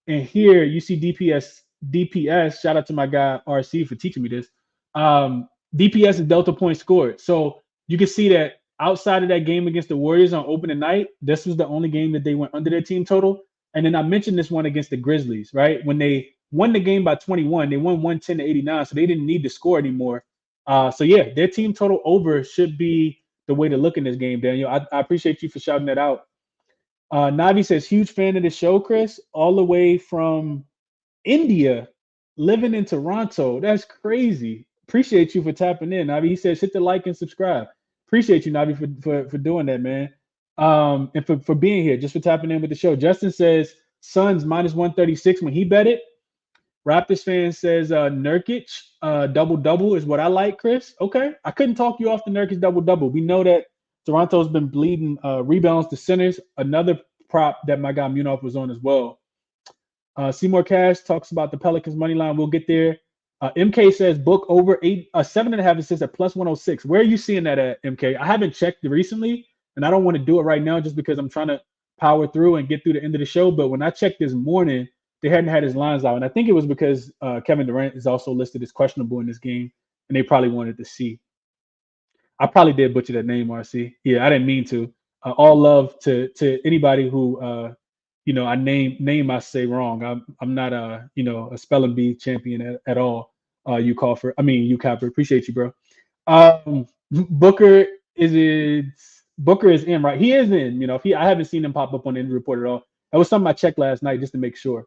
And here you see DPS. Shout out to my guy RC for teaching me this. DPS is delta points scored. So you can see that outside of that game against the Warriors on opening night, this was the only game that they went under their team total. And then I mentioned this one against the Grizzlies, right? When they won the game by 21, they won 110-89, so they didn't need to score anymore. So yeah, their team total over should be the way to look in this game, Daniel. I appreciate you for shouting that out. Navi says, huge fan of the show, Chris, all the way from India, living in Toronto. That's crazy. Appreciate you for tapping in, Navi. He says, hit the like and subscribe. Appreciate you, Navi, for doing that, man. And for being here, just for tapping in with the show. Justin says, Suns minus 136 when he bet it. Raptors fan says Nurkic double-double is what I like, Chris. Okay. I couldn't talk you off the Nurkic double-double. We know that Toronto's been bleeding rebounds to centers. Another prop that my guy Munaf was on as well. Seymour Cash talks about the Pelicans money line. We'll get there. MK says book over 7.5 assists at plus 106. Where are you seeing that at, MK? I haven't checked recently, and I don't want to do it right now just because I'm trying to power through and get through the end of the show. But when I checked this morning, they hadn't had his lines out. And I think it was because Kevin Durant is also listed as questionable in this game, and they probably wanted to see. I probably did butcher that name, RC. Yeah, I didn't mean to. All love to anybody who I name I say wrong. I'm not a spelling bee champion at all. You Capper. Appreciate you, bro. Booker is in, right? He is in. I haven't seen him pop up on the injury report at all. That was something I checked last night just to make sure.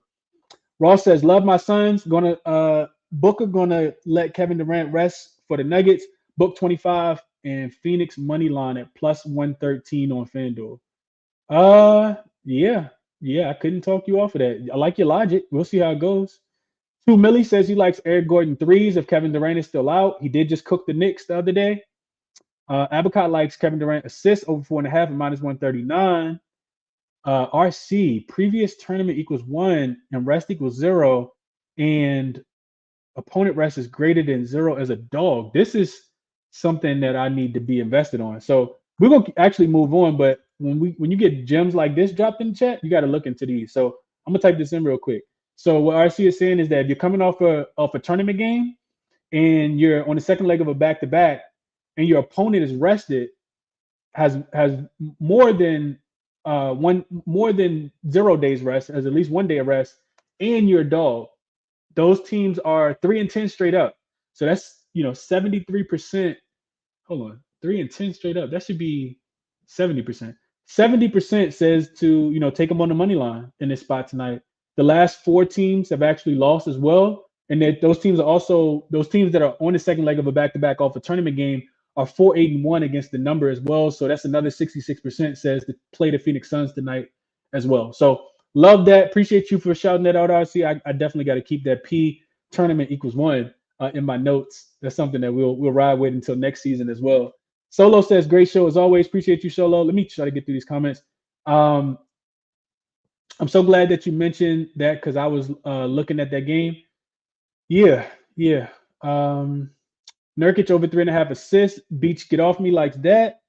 Ross says, love my Suns. Booker gonna let Kevin Durant rest for the Nuggets. Book 25 and Phoenix money line at plus 113 on FanDuel. Yeah, I couldn't talk you off of that. I like your logic. We'll see how it goes. 2 Millie says he likes Eric Gordon threes if Kevin Durant is still out. He did just cook the Knicks the other day. Abacott likes Kevin Durant assists over 4.5 at minus 139. RC, previous tournament equals 1 and rest equals 0, and opponent rest is greater than 0 as a dog. This is something that I need to be invested on. So we're going to actually move on, but when you get gems like this dropped in the chat, you got to look into these. So I'm going to type this in real quick. So what RC is saying is that if you're coming off a tournament game and you're on the second leg of a back-to-back and your opponent is rested, has more than 0 days rest, has at least 1 day of rest, and you're a dog, those teams are 3-10 straight up. So that's 73%. Hold on, 3-10 straight up. That should be 70%. 70% says to take them on the money line in this spot tonight. The last 4 teams have actually lost as well, and that those teams that are on the second leg of a back-to-back off a tournament game are 4-8-1 against the number as well. So that's another 66% says to play the Phoenix Suns tonight as well. So love that. Appreciate you for shouting that out, RC. I definitely got to keep that P tournament equals 1 in my notes. That's something that we'll ride with until next season as well. Solo says, great show as always. Appreciate you, Solo. Let me try to get through these comments. I'm so glad that you mentioned that because I was looking at that game. Yeah. Nurkic over 3.5 assists. Beach get off me like that.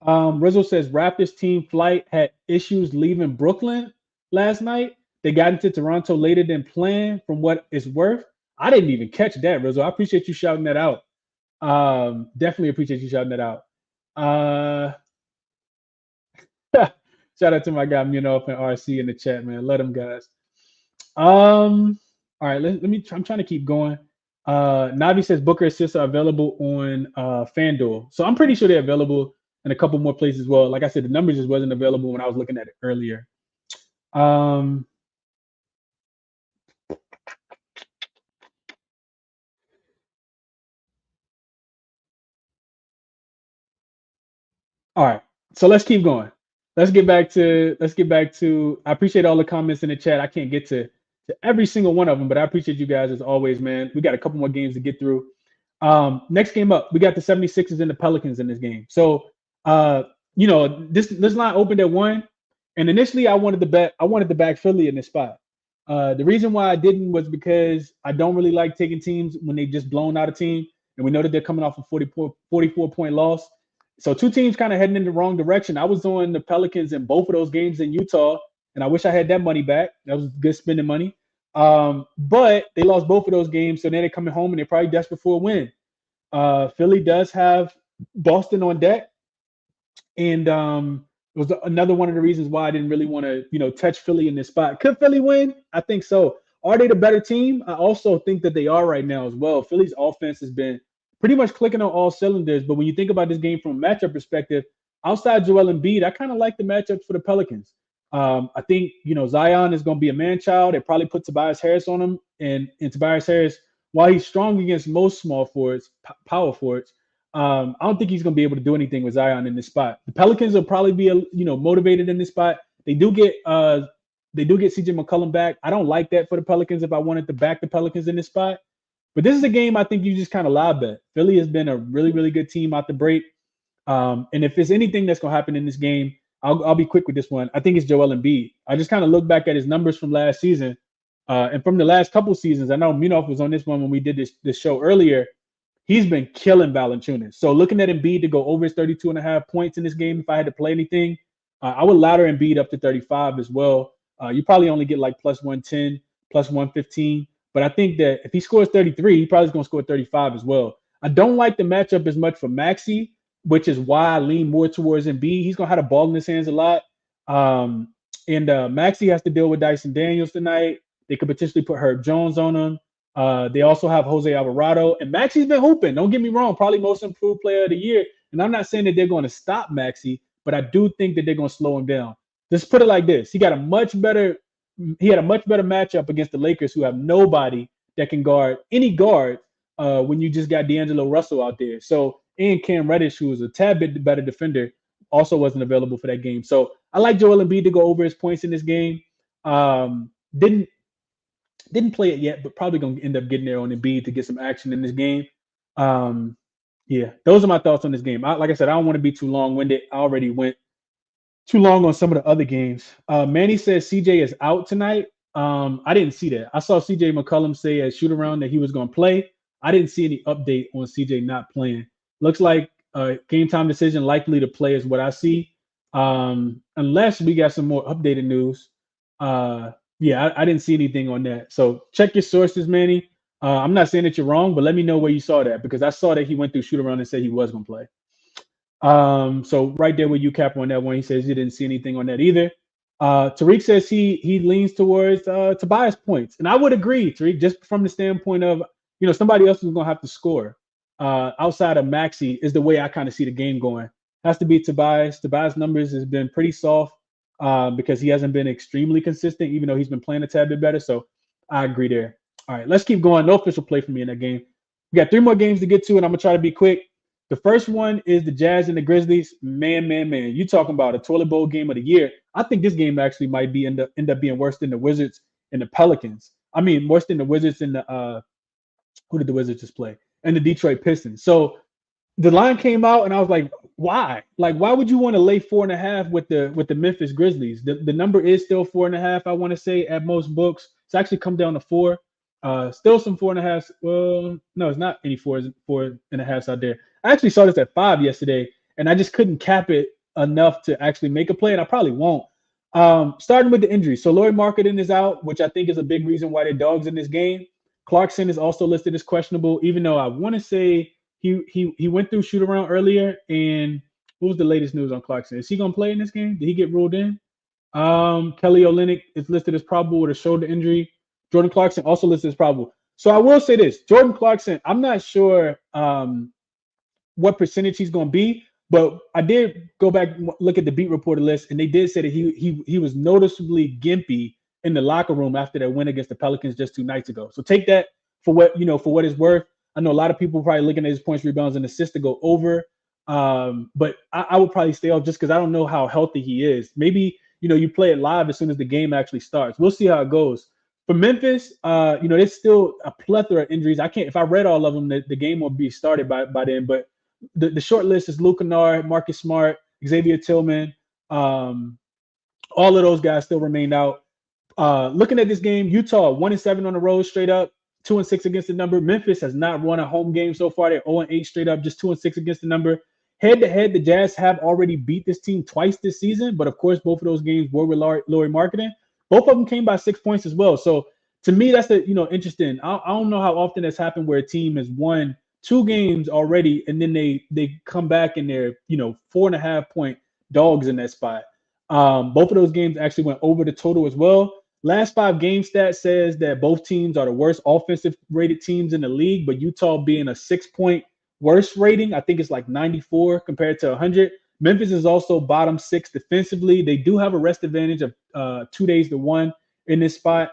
Rizzo says Raptors team flight had issues leaving Brooklyn last night. They got into Toronto later than planned from what it's worth. I didn't even catch that, Rizzo. I appreciate you shouting that out. Definitely appreciate you shouting that out. Shout out to my guy Munaf and RC in the chat, man. Love them guys. All right, let me. I'm trying to keep going. Navi says Booker assists are available on FanDuel, so I'm pretty sure they're available in a couple more places as well. Like I said, the numbers just wasn't available when I was looking at it earlier. All right, so let's keep going. Let's get back to. I appreciate all the comments in the chat. I can't get to every single one of them, but I appreciate you guys as always, man. We got a couple more games to get through. Next game up, we got the 76ers and the Pelicans in this game. So, this line opened at 1, and initially I wanted to back Philly in this spot. The reason why I didn't was because I don't really like taking teams when they just blown out a team, and we know that they're coming off a 44-point loss. So two teams kind of heading in the wrong direction. I was on the Pelicans in both of those games in Utah, and I wish I had that money back. That was good spending money. But they lost both of those games, so now they're coming home and they're probably desperate for a win. Philly does have Boston on deck, and it was another one of the reasons why I didn't really want to, touch Philly in this spot. Could Philly win? I think so. Are they the better team? I also think that they are right now as well. Philly's offense has been pretty much clicking on all cylinders. But when you think about this game from a matchup perspective, outside Joel Embiid, I kind of like the matchups for the Pelicans. I think, Zion is going to be a man-child. They probably put Tobias Harris on him. And Tobias Harris, while he's strong against most small forwards, power forwards, I don't think he's going to be able to do anything with Zion in this spot. The Pelicans will probably be, motivated in this spot. They do get CJ McCollum back. I don't like that for the Pelicans if I wanted to back the Pelicans in this spot. But this is a game I think you just kind of live bet. Philly has been a really, really good team out the break. And if there's anything that's going to happen in this game, I'll be quick with this one. I think it's Joel Embiid. I just kind of look back at his numbers from last season and from the last couple seasons. I know Minoff was on this one when we did this show earlier. He's been killing Valanciunas. So looking at Embiid to go over his 32.5 points in this game, if I had to play anything, I would ladder Embiid up to 35 as well. You probably only get like plus 110, plus 115. But I think that if he scores 33, he probably is going to score 35 as well. I don't like the matchup as much for Maxey, which is why I lean more towards Embiid. He's going to have the ball in his hands a lot. And Maxey has to deal with Dyson Daniels tonight. They could potentially put Herb Jones on him. They also have Jose Alvarado. And Maxey's been hooping. Don't get me wrong. Probably most improved player of the year. And I'm not saying that they're going to stop Maxey, but I do think that they're going to slow him down. Just put it like this. He had a much better matchup against the Lakers, who have nobody that can guard any guard when you just got D'Angelo Russell out there. So, and Cam Reddish, who was a tad bit better defender, also wasn't available for that game. So I like Joel Embiid to go over his points in this game. Didn't play it yet, but probably going to end up getting there on Embiid to get some action in this game. Yeah, those are my thoughts on this game. Like I said, I don't want to be too long-winded. I already went too long on some of the other games. Manny says CJ is out tonight. I didn't see that. I saw CJ McCollum say at shoot around that he was going to play. I didn't see any update on CJ not playing. Looks like game time decision likely to play is what I see. Unless we got some more updated news. Yeah, I didn't see anything on that. So check your sources, Manny. I'm not saying that you're wrong, but let me know where you saw that, because I saw that he went through shoot around and said he was going to play. So right there with you, Capper, on that one, he says he didn't see anything on that either. Tariq says he leans towards Tobias points, and I would agree, Tariq, just from the standpoint of somebody else is going to have to score outside of Maxey is the way I kind of see the game going. Has to be Tobias. Tobias' numbers has been pretty soft because he hasn't been extremely consistent, even though he's been playing a tad bit better. So I agree there. All right, let's keep going. No official play for me in that game. We got 3 more games to get to, and I'm gonna try to be quick. The first one is the Jazz and the Grizzlies. Man. You talking about a toilet bowl game of the year. I think this game actually might be end up being worse than the Wizards and the Pelicans. I mean, worse than the Wizards and the who did the Wizards just play? And the Detroit Pistons. So the line came out, and I was like, why? Like, why would you want to lay 4.5 with the Memphis Grizzlies? The number is still 4.5, I want to say, at most books. It's actually come down to 4. Still some 4.5. Well, no, it's not any 4.5 out there. I actually saw this at 5 yesterday, and I just couldn't cap it enough to actually make a play, and I probably won't. Starting with the injuries. So Lauri Markkanen is out, which I think is a big reason why they're dogs in this game. Clarkson is also listed as questionable, even though I want to say he went through shoot around earlier. And what was the latest news on Clarkson? Is he going to play in this game? Did he get ruled in? Kelly Olynyk is listed as probable with a shoulder injury. Jordan Clarkson also listed as probable. So I will say this, Jordan Clarkson, I'm not sure what percentage he's going to be, but I did go back and look at the beat reporter list, and they did say that he was noticeably gimpy in the locker room after that win against the Pelicans just 2 nights ago. So take that for what it's worth. I know a lot of people probably looking at his points, rebounds, and assists to go over, but I would probably stay off just because I don't know how healthy he is. Maybe you play it live as soon as the game actually starts. We'll see how it goes. For Memphis, there's still a plethora of injuries. If I read all of them, the game will be started by then. But the short list is Luke Kennard, Marcus Smart, Xavier Tillman. All of those guys still remain out. looking at this game, Utah 1-7 on the road straight up, 2-6 against the number. Memphis has not won a home game so far. They're 0-8 straight up, just 2-6 against the number. Head to head, the Jazz have already beat this team twice this season, but of course, both of those games were with Lauri Markkanen. Both of them came by 6 points as well. So to me, that's interesting. I don't know how often that's happened where a team has won 2 games already, and then they come back and they're 4.5 point dogs in that spot. Both of those games actually went over the total as well. Last 5 game stat says that both teams are the worst offensive rated teams in the league, but Utah being a 6-point worst rating, I think it's like 94 compared to 100. Memphis is also bottom 6 defensively. They do have a rest advantage of 2 days to 1 in this spot.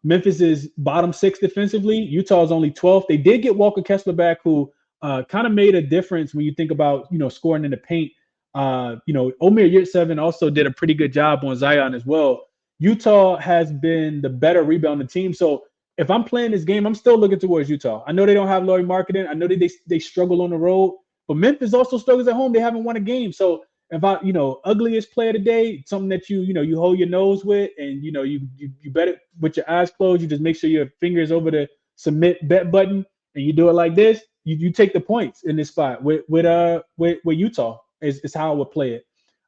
Memphis is bottom 6 defensively. Utah is only 12th. They did get Walker Kessler back, who kind of made a difference when you think about scoring in the paint. Omer Yurtseven also did a pretty good job on Zion as well. Utah has been the better rebounding team. So if I'm playing this game, I'm still looking towards Utah. I know they don't have Lauri Markkanen. I know that they struggle on the road, but Memphis also struggles at home. They haven't won a game. So if I, ugliest player today, something that you hold your nose with, and you bet it with your eyes closed. You just make sure your fingers over the submit bet button, and you do it like this. You take the points in this spot with Utah is how I would play it.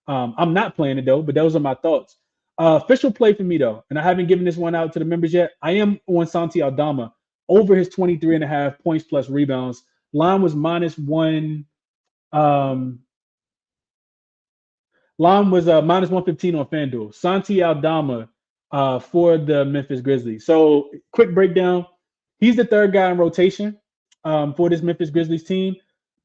I'm not playing it though, but those are my thoughts. Official play for me though, and I haven't given this one out to the members yet. I am on Santi Aldama over his 23.5 points plus rebounds. Line was -1. Line was minus 115 on FanDuel. Santi Aldama for the Memphis Grizzlies. So quick breakdown. He's the 3rd guy in rotation for this Memphis Grizzlies team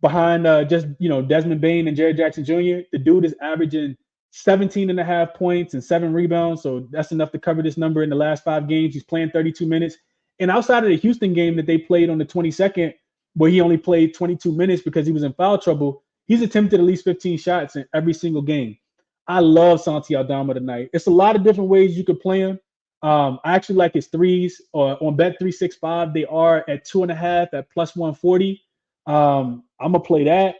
behind Desmond Bane and Jared Jackson Jr. The dude is averaging 17.5 points and 7 rebounds. So that's enough to cover this number in the last 5 games. He's playing 32 minutes. And outside of the Houston game that they played on the 22nd, where he only played 22 minutes because he was in foul trouble, he's attempted at least 15 shots in every single game. I love Santi Aldama tonight. It's a lot of different ways you could play him. I actually like his threes. On Bet365, they are at 2.5 at plus 140. I'm going to play that.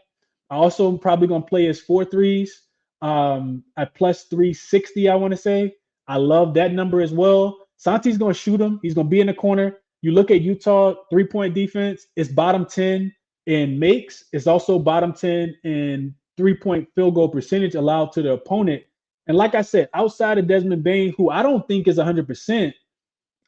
I also am probably going to play his 4 threes at plus 360, I want to say. I love that number as well. Santi's going to shoot him. He's going to be in the corner. You look at Utah 3-point defense, it's bottom 10 in makes. It's also bottom 10 in 3-point field goal percentage allowed to the opponent. And like I said, outside of Desmond Bane, who I don't think is 100%,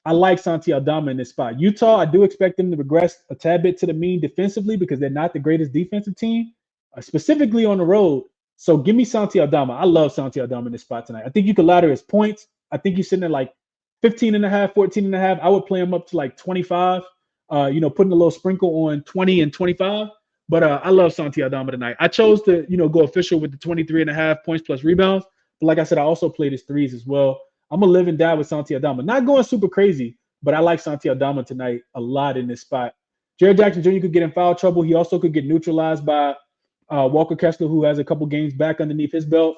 I like Santi Aldama in this spot. Utah, I do expect them to regress a tad bit to the mean defensively because they're not the greatest defensive team, specifically on the road. So give me Santi Aldama. I love Santi Aldama in this spot tonight. I think you could ladder his points. I think he's sitting at like 15.5, 14.5. I would play him up to like 25, putting a little sprinkle on 20 and 25. But I love Santi Aldama tonight. I chose to, go official with the 23.5 points plus rebounds. But like I said, I also played his threes as well. I'm going to live and die with Santi Aldama. Not going super crazy, but I like Santi Aldama tonight a lot in this spot. Jared Jackson Jr. could get in foul trouble. He also could get neutralized by Walker Kessler, who has a couple games back underneath his belt.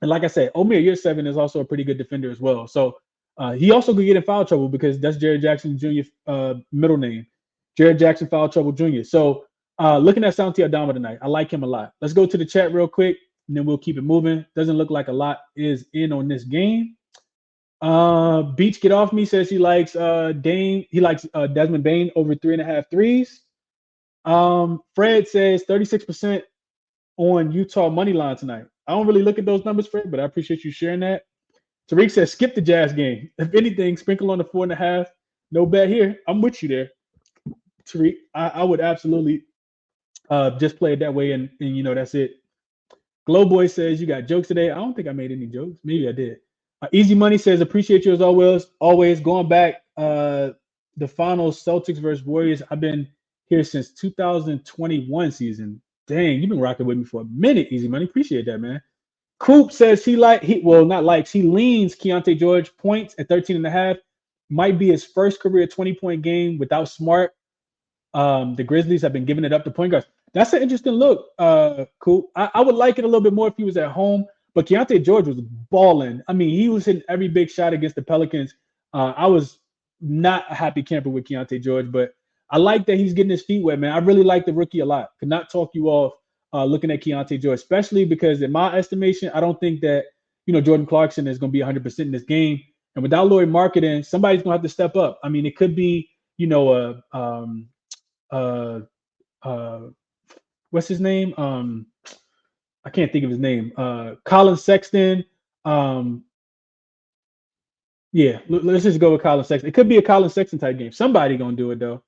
And like I said, Omer Yurtseven is also a pretty good defender as well. So he also could get in foul trouble because that's Jared Jackson Jr. Middle name. Jared Jackson Foul Trouble Jr. So looking at Santi Aldama tonight, I like him a lot. Let's go to the chat real quick, and then we'll keep it moving. Doesn't look like a lot is in on this game. Beach Get Off Me says he likes Desmond Bane over 3.5 threes. Fred says 36% on Utah money line tonight. I don't really look at those numbers, Fred, but I appreciate you sharing that. Tariq says skip the Jazz game. If anything, sprinkle on the 4.5. No bet here. I'm with you there, Tariq. I would absolutely just play it that way, and that's it. Glowboy says you got jokes today. I don't think I made any jokes. Maybe I did. Easy Money says appreciate you as always. Always going back the finals, Celtics versus Warriors. I've been here since 2021 season. Dang, you've been rocking with me for a minute, Easy Money. Appreciate that, man. Coop says he leans Keontae George points at 13.5. Might be his first career 20-point game without Smart. The Grizzlies have been giving it up to point guards. That's an interesting look, Coop. I would like it a little bit more if he was at home, but Keontae George was balling. I mean, he was hitting every big shot against the Pelicans. I was not a happy camper with Keontae George, but I like that he's getting his feet wet, man. I really like the rookie a lot. Could not talk you off looking at Keontae George, especially because in my estimation, I don't think that, Jordan Clarkson is going to be 100% in this game. And without Lauri Markkanen, somebody's gonna have to step up. I mean, it could be, uh, uh, what's his name? I can't think of his name. Colin Sexton. Um, yeah, let's just go with Colin Sexton. It could be a Colin Sexton type game. Somebody gonna do it though.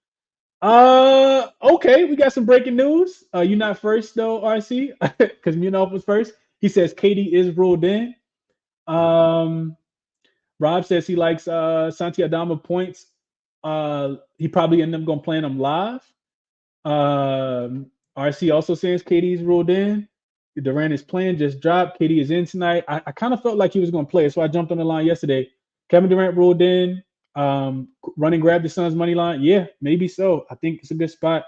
Okay, we got some breaking news. You're not first though, RC, because Munaf was first. He says Katie is ruled in. Um, Rob says he likes Santi Adama points. He probably ended up gonna play him live. RC also says KD's ruled in. Durant is playing, just dropped. KD is in tonight. I kind of felt like he was going to play, so I jumped on the line yesterday. Kevin Durant ruled in. Running grab the Suns money line. Yeah, maybe so. I think it's a good spot.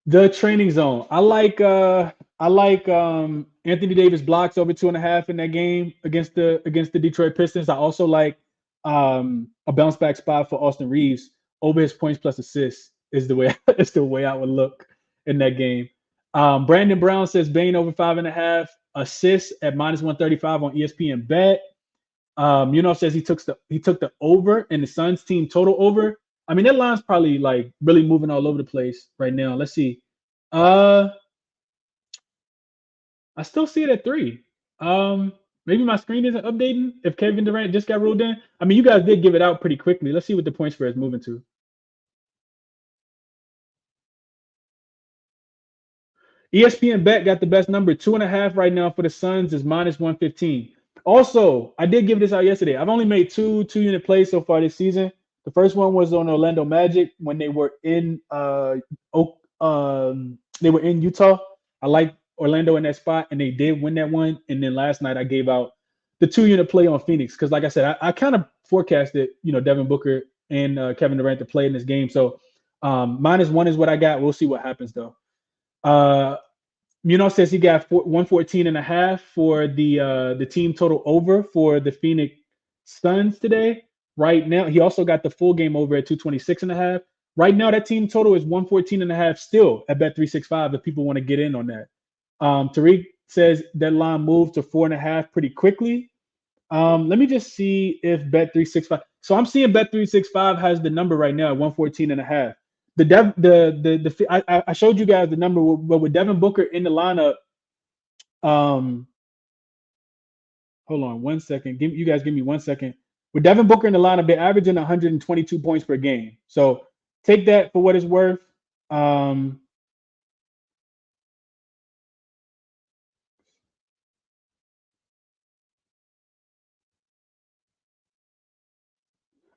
The training zone. I like Anthony Davis blocks over 2.5 in that game against the Detroit Pistons. I also like a bounce back spot for Austin Reeves over his points plus assists is the way is the way I would look in that game. Brandon Brown says Bane over 5.5 assists at -135 on ESPN bet. Says he took the over and the Suns team total over. I mean, that line's probably like really moving all over the place right now. Let's see. Uh, I still see it at 3. Maybe my screen isn't updating. If Kevin Durant just got ruled in, I mean, you guys did give it out pretty quickly. Let's see what the point spread is moving to. ESPN bet got the best number 2.5 right now for the Suns is -115. Also, I did give this out yesterday. I've only made two-unit plays so far this season. The first one was on Orlando Magic when they were in Utah. I like Orlando in that spot, and they did win that one. And then last night I gave out the 2-unit play on Phoenix because, like I said, I kind of forecasted Devin Booker and Kevin Durant to play in this game. So -1 is what I got. We'll see what happens though. Says he got 114.5 for the team total over for the Phoenix Suns today. Right now, he also got the full game over at 226.5. Right now, that team total is 114.5 still at Bet365 if people want to get in on that. Tariq says that line moved to 4.5 pretty quickly. Let me just see if Bet365. So I'm seeing Bet365 has the number right now at 114.5. I showed you guys the number, but with Devin Booker in the lineup, hold on 1 second. Give me 1 second. With Devin Booker in the lineup, they're averaging 122 points per game. So take that for what it's worth.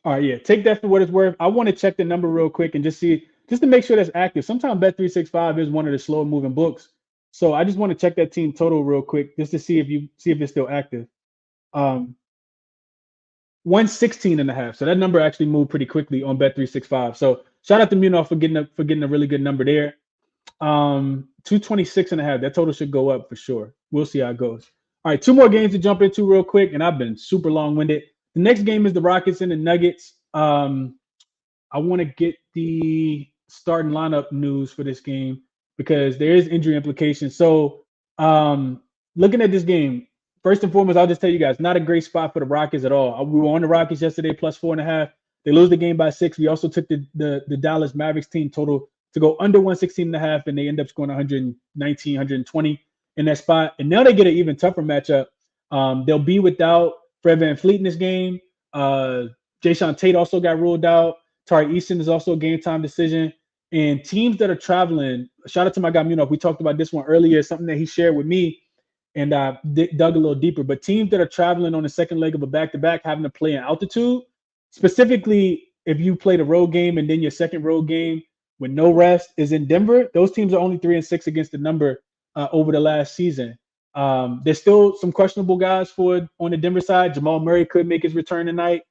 All right, yeah, take that for what it's worth. I want to check the number real quick and just to make sure that's active. Sometimes Bet365 is one of the slower moving books. So I just want to check that team total real quick just to see if it's still active. 116.5. So that number actually moved pretty quickly on Bet365. So shout out to Munaf for getting a really good number there. 226.5. That total should go up for sure. We'll see how it goes. All right, 2 more games to jump into real quick, and I've been super long-winded. The next game is the Rockets and the Nuggets. I want to get the starting lineup news for this game because there is injury implications. So looking at this game, first and foremost, I'll just tell you guys, not a great spot for the Rockets at all. We were on the Rockets yesterday, +4.5. They lose the game by 6. We also took the Dallas Mavericks team total to go under 116.5, and they end up scoring 119, 120 in that spot. And now they get an even tougher matchup. They'll be without Fred VanVleet in this game. Jason Tate also got ruled out. Tari Eason is also a game time decision. And teams that are traveling, shout out to my guy Munaf. We talked about this one earlier, something that he shared with me, and I dug a little deeper. But teams that are traveling on the second leg of a back-to-back, having to play in altitude, specifically if you played a road game and then your second road game with no rest is in Denver, those teams are only 3-6 against the number over the last season. There's still some questionable guys on the Denver side. Jamal Murray could make his return tonight.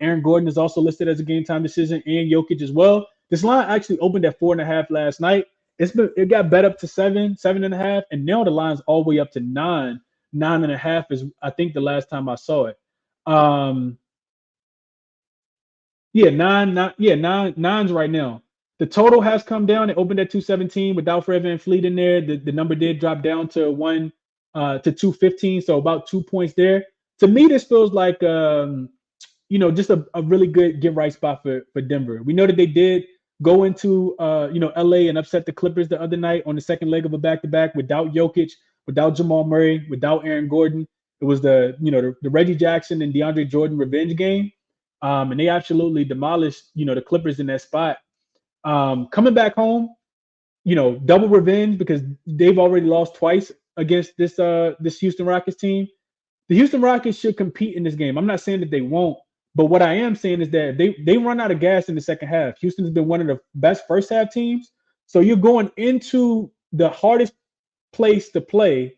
Aaron Gordon is also listed as a game time decision, and Jokic as well. This line actually opened at 4.5 last night. It got bet up to 7.5, and now the line's all the way up to 9. 9.5 is I think the last time I saw it. Yeah, 9, 9, yeah, 9, 9's right now. The total has come down. It opened at 217 without Fred VanVleet in there. The number did drop down to 215, so about 2 points there. To me, this feels like just a really good get right spot for Denver. We know that they did go into LA and upset the Clippers the other night on the second leg of a back-to-back without Jokic, without Jamal Murray, without Aaron Gordon. It was the Reggie Jackson and DeAndre Jordan revenge game. And they absolutely demolished, the Clippers in that spot. Coming back home, double revenge because they've already lost twice against this Houston Rockets team. The Houston Rockets should compete in this game. I'm not saying that they won't, but what I am saying is that they run out of gas in the second half. Houston's been one of the best first half teams. So you're going into the hardest place to play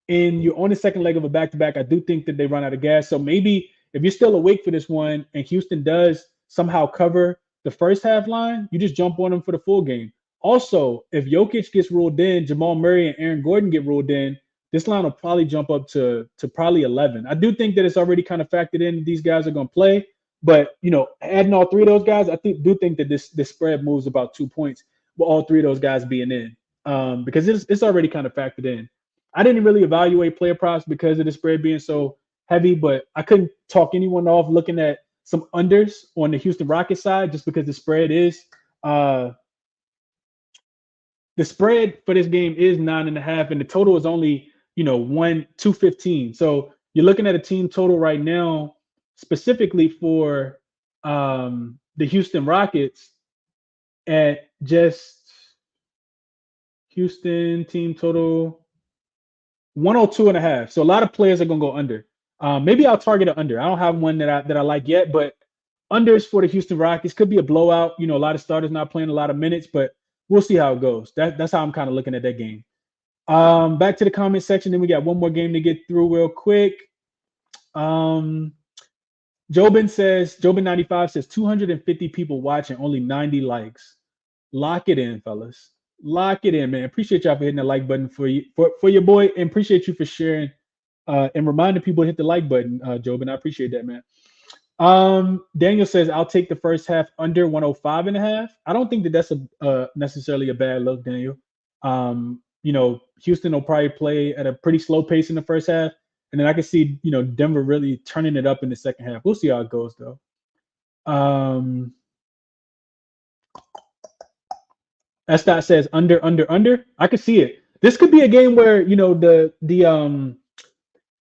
and you're on the second leg of a back-to-back. I do think that they run out of gas. So maybe if you're still awake for this one and Houston does somehow cover the first half line, you just jump on them for the full game. Also, if Jokic gets ruled in, Jamal Murray and Aaron Gordon get ruled in, this line will probably jump up to probably 11. I do think that it's already kind of factored in that these guys are going to play. But, adding all three of those guys, I do think that this spread moves about 2 points with all three of those guys being in because it's already kind of factored in. I didn't really evaluate player props because of the spread being so heavy, but I couldn't talk anyone off looking at some unders on the Houston Rockets side just because the spread for this game is 9.5 and the total is only 215. So you're looking at a team total right now specifically for the Houston Rockets at just Houston team total 102.5. So a lot of players are gonna go under. Maybe I'll target an under. I don't have one that I like yet, but unders for the Houston Rockets could be a blowout. A lot of starters not playing a lot of minutes, but we'll see how it goes. That's how I'm kind of looking at that game. Back to the comment section. Then we got one more game to get through real quick. Jobin 95 says 250 people watching, only 90 likes. Lock it in, fellas. Lock it in, man. Appreciate y'all for hitting the like button for your boy, and appreciate you for sharing and reminding people to hit the like button, Jobin. I appreciate that, man. Daniel says I'll take the first half under 105.5. I don't think that that's necessarily a bad look, Daniel. Houston will probably play at a pretty slow pace in the first half, and then I can see Denver really turning it up in the second half. We'll see how it goes though. Estat says under. I could see it. This could be a game where the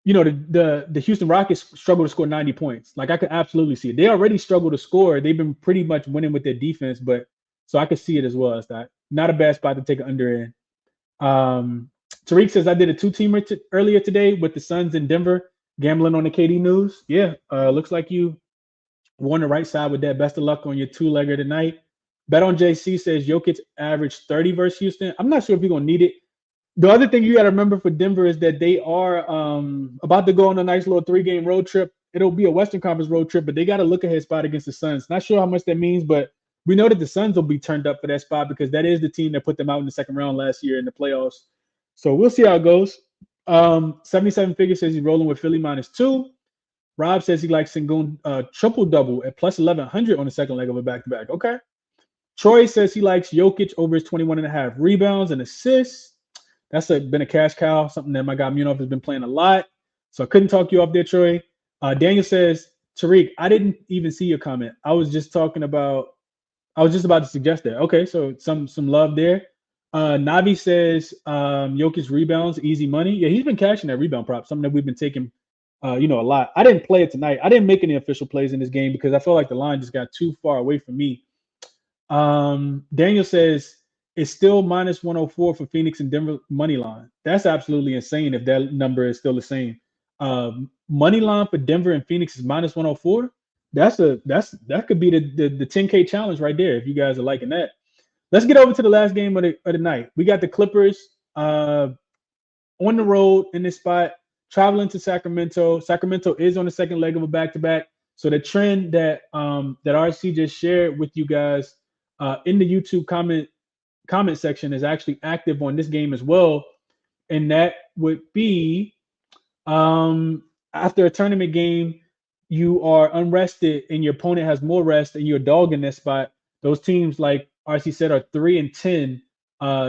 Houston Rockets struggle to score 90 points. Like I could absolutely see it. They already struggle to score. They've been pretty much winning with their defense, but so I could see it as well as that. Not a bad spot to take an under in. Tariq says I did a two-teamer earlier today with the Suns in Denver, gambling on the KD news. Yeah, looks like you were on the right side with that. Best of luck on your two-legger tonight. Bet on JC says Jokic averaged 30 versus Houston. I'm not sure if you're gonna need it. The other thing you got to remember for Denver is that they are about to go on a nice little 3-game road trip. It'll be a Western Conference road trip, but they got to look at his spot against the Suns. Not sure how much that means, but we know that the Suns will be turned up for that spot because that is the team that put them out in the second round last year in the playoffs. So we'll see how it goes. 77 Figure says he's rolling with Philly -2. Rob says he likes Sengun triple-double at plus 1,100 on the second leg of a back-to-back. Okay. Troy says he likes Jokic over his 21.5 rebounds and assists. That's been a cash cow, something that my guy Munov has been playing a lot. So I couldn't talk you up there, Troy. Daniel says, Tariq, I didn't even see your comment. I was just about to suggest that. Okay, so some love there. Navi says Jokic rebounds, easy money. Yeah, he's been cashing that rebound prop, something that we've been taking a lot. I didn't play it tonight. I didn't make any official plays in this game because I felt like the line just got too far away from me. Daniel says it's still -104 for Phoenix and Denver money line. That's absolutely insane if that number is still the same. Money line for Denver and Phoenix is -104. That could be the 10K challenge right there if you guys are liking that. Let's get over to the last game of the night. We got the Clippers on the road in this spot, traveling to Sacramento. Sacramento is on the second leg of a back-to-back. So the trend that RC just shared with you guys in the YouTube comment section is actually active on this game as well. And that would be after a tournament game, you are unrested and your opponent has more rest and you're a dog in that spot. Those teams like RC said, are 3-10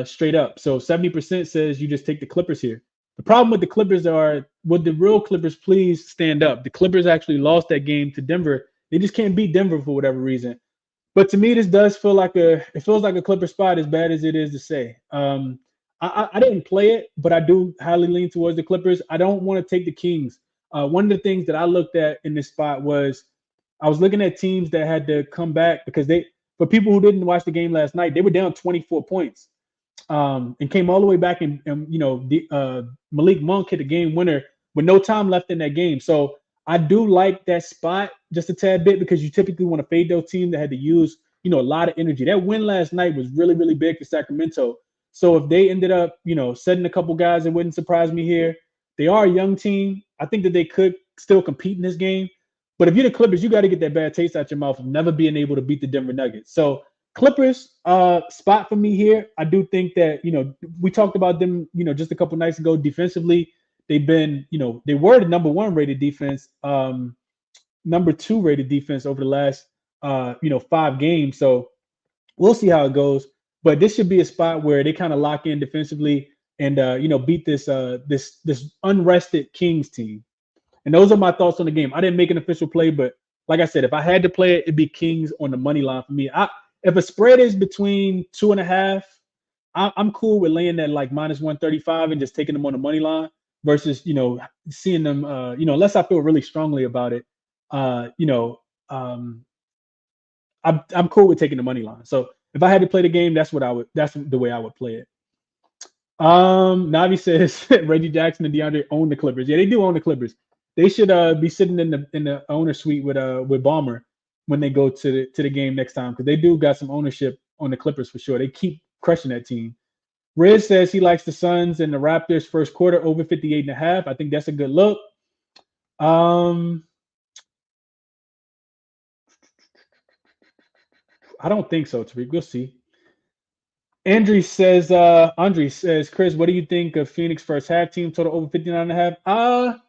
straight up. So 70% says you just take the Clippers here. The problem with the Clippers are, would the real Clippers please stand up? The Clippers actually lost that game to Denver. They just can't beat Denver for whatever reason. But to me, this does feel like it feels like a Clipper spot, as bad as it is to say. I didn't play it, but I do highly lean towards the Clippers. I don't want to take the Kings. One of the things that I looked at in this spot was I was looking at teams that had to come back because for people who didn't watch the game last night, they were down 24 points and came all the way back. And Malik Monk hit a game winner with no time left in that game. So I do like that spot just a tad bit because you typically want to fade those teams that had to use, a lot of energy. That win last night was really, really big for Sacramento. So if they ended up, setting a couple guys, it wouldn't surprise me here. They are a young team. I think that they could still compete in this game. But if you're the Clippers, you got to get that bad taste out your mouth of never being able to beat the Denver Nuggets. So Clippers spot for me here. I do think that, we talked about them, just a couple nights ago defensively. They've been, they were the number 1 rated defense, number 2 rated defense over the last, 5 games. So we'll see how it goes. But this should be a spot where they kind of lock in defensively and, beat this unrested Kings team. And those are my thoughts on the game. I didn't make an official play, but like I said, if I had to play it, it'd be Kings on the money line for me. If a spread is between 2.5, I'm cool with laying that like minus 135 and just taking them on the money line versus, seeing them, unless I feel really strongly about it, I'm cool with taking the money line. So if I had to play the game, that's the way I would play it. Navi says Reggie Jackson and DeAndre own the Clippers. Yeah, they do own the Clippers. They should be sitting in the owner suite with Ballmer when they go to the game next time because they do got some ownership on the Clippers for sure. They keep crushing that team. Riz says he likes the Suns and the Raptors first quarter over 58.5. I think that's a good look. I don't think so, Tariq. We'll see. Andre says, Chris, what do you think of Phoenix first half team total over 59.5?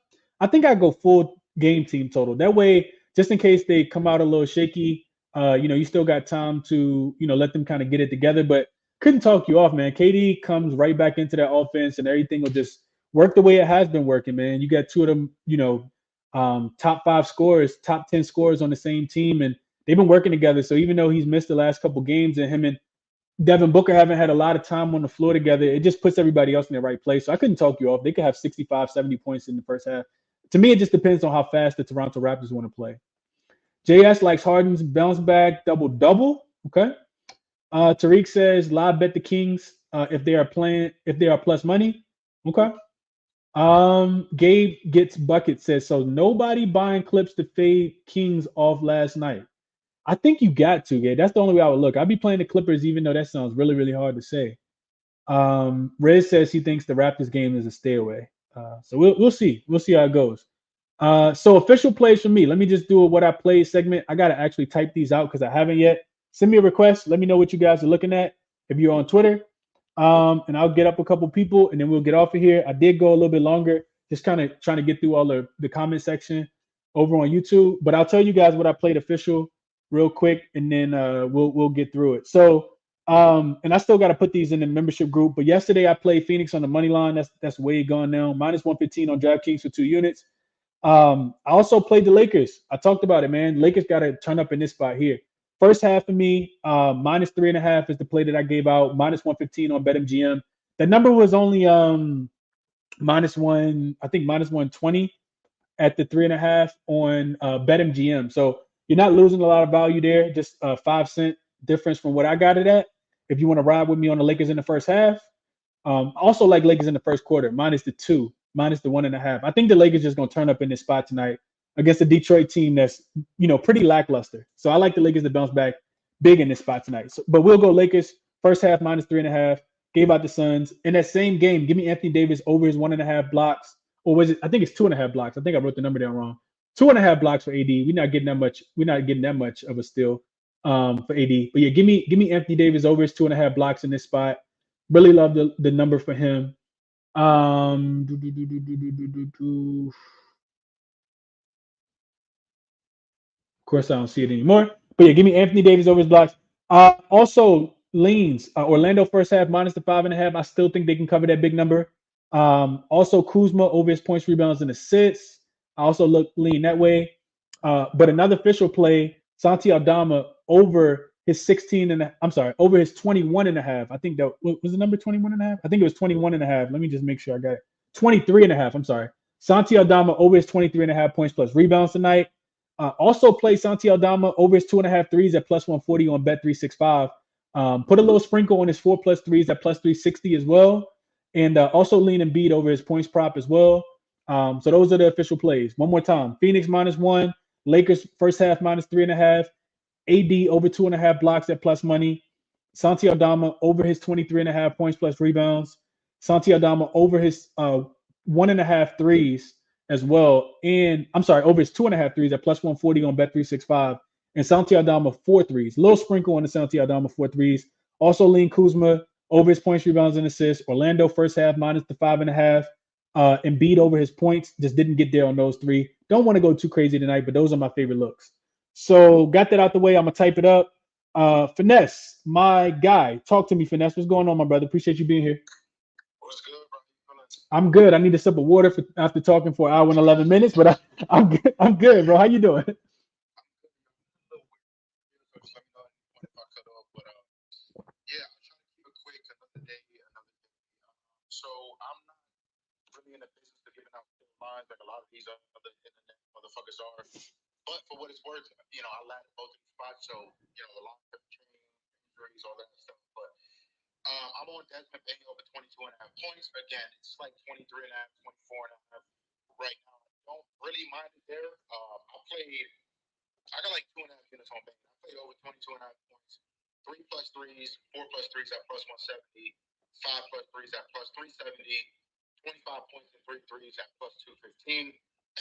I think I go full game team total. That way, just in case they come out a little shaky, you still got time to, let them kind of get it together. But couldn't talk you off, man. KD comes right back into that offense and everything will just work the way it has been working, man. You got two of them, top 5 scorers, top 10 scorers on the same team, and they've been working together. So even though he's missed the last couple games and him and Devin Booker haven't had a lot of time on the floor together, it just puts everybody else in the right place. So I couldn't talk you off. They could have 65, 70 points in the first half. To me, it just depends on how fast the Toronto Raptors want to play. JS likes Harden's bounce back double-double. Okay. Tariq says live bet the Kings if they are plus money. Okay. Gabe gets bucket says so nobody buying clips to fade Kings off last night. I think you got to, Gabe. That's the only way I would look. I'd be playing the Clippers, even though that sounds really, really hard to say. Rez says he thinks the Raptors game is a stay away. So we'll see. We'll see how it goes. So official plays for me. Let me just do a what I played segment. I gotta actually type these out because I haven't yet. Send me a request. Let me know what you guys are looking at if you're on Twitter. And I'll get up a couple people and then we'll get off of here. I did go a little bit longer, just kind of trying to get through all the comment section over on YouTube. But I'll tell you guys what I played official real quick, and then we'll get through it. So and I still got to put these in the membership group. But yesterday I played Phoenix on the money line. That's way gone now. Minus 115 on DraftKings for 2 units. I also played the Lakers. I talked about it, man. Lakers got to turn up in this spot here. First half for me, minus 3.5 is the play that I gave out. Minus 115 on BetMGM. The number was only minus 120 at the 3.5 on BetMGM. So you're not losing a lot of value there. Just a 5-cent difference from what I got it at. If you want to ride with me on the Lakers in the first half, also like Lakers in the first quarter, minus the 2, minus the 1.5. I think the Lakers just gonna turn up in this spot tonight against a Detroit team that's pretty lackluster. So I like the Lakers to bounce back big in this spot tonight. So, but we'll go Lakers first half minus 3.5. Gave out the Suns in that same game. Give me Anthony Davis over his 1.5 blocks, or was it? I think it's 2.5 blocks. I think I wrote the number down wrong. 2.5 blocks for AD. We're not getting that much. We're not getting that much of a steal for AD. But yeah, give me Anthony Davis over his 2.5 blocks in this spot. Really love the number for him. Of course, I don't see it anymore. But yeah, give me Anthony Davis over his blocks. Also, leans. Orlando first half minus the 5.5. I still think they can cover that big number. Also Kuzma over his points, rebounds, and assists. I also lean that way. But another official play, Santi Aldama over his 16 and I'm sorry, over his 21 and a half. I think that was the number 21 and a half. I think it was 21 and a half. Let me just make sure I got it. 23 and a half. I'm sorry. Santi Aldama over his 23 and a half points plus rebounds tonight. Also play Santi Aldama over his 2.5 threes at plus 140 on Bet365. Put a little sprinkle on his 4+ threes at plus 360 as well. And also lean Embiid over his points prop as well. So those are the official plays. One more time. Phoenix -1. Lakers first half -3.5. AD over 2.5 blocks at plus money. Santi Aldama over his 23.5 points plus rebounds. Santi Aldama over his 1.5 threes as well. And I'm sorry, over his 2.5 threes at plus 140 on Bet365. And Santi Aldama 4 threes. Little sprinkle on the Santi Aldama 4 threes. Also lean Kuzma over his points, rebounds, and assists. Orlando first half minus the 5.5. Embiid over his points. Just didn't get there on those three. Don't want to go too crazy tonight, but those are my favorite looks. So got that out the way. I'm gonna type it up. Finesse, my guy, talk to me, Finesse. What's going on, my brother? Appreciate you being here. What's good, bro? I'm good. I need a sip of water after talking for an hour and 11 minutes, but I'm good. I'm good, bro. How you doing? Just let me know if I cut off, but yeah, I'm trying to keep it quick. Another day, another day. So I'm not really in the business of giving out lines like a lot of these other internet motherfuckers are. But for what it's worth, I landed both in spots, so a lot of change, injuries, all that stuff. But I'm on Desmond Bain over 22.5 points. Again, it's like 23.5, 24.5 right now. I don't really mind it there. I got like 2.5 units on Bain. I played over 22.5 points. 3+ threes, 4+ threes at plus 170, 5+ threes at plus 370, 25 points and 3 threes at plus 215,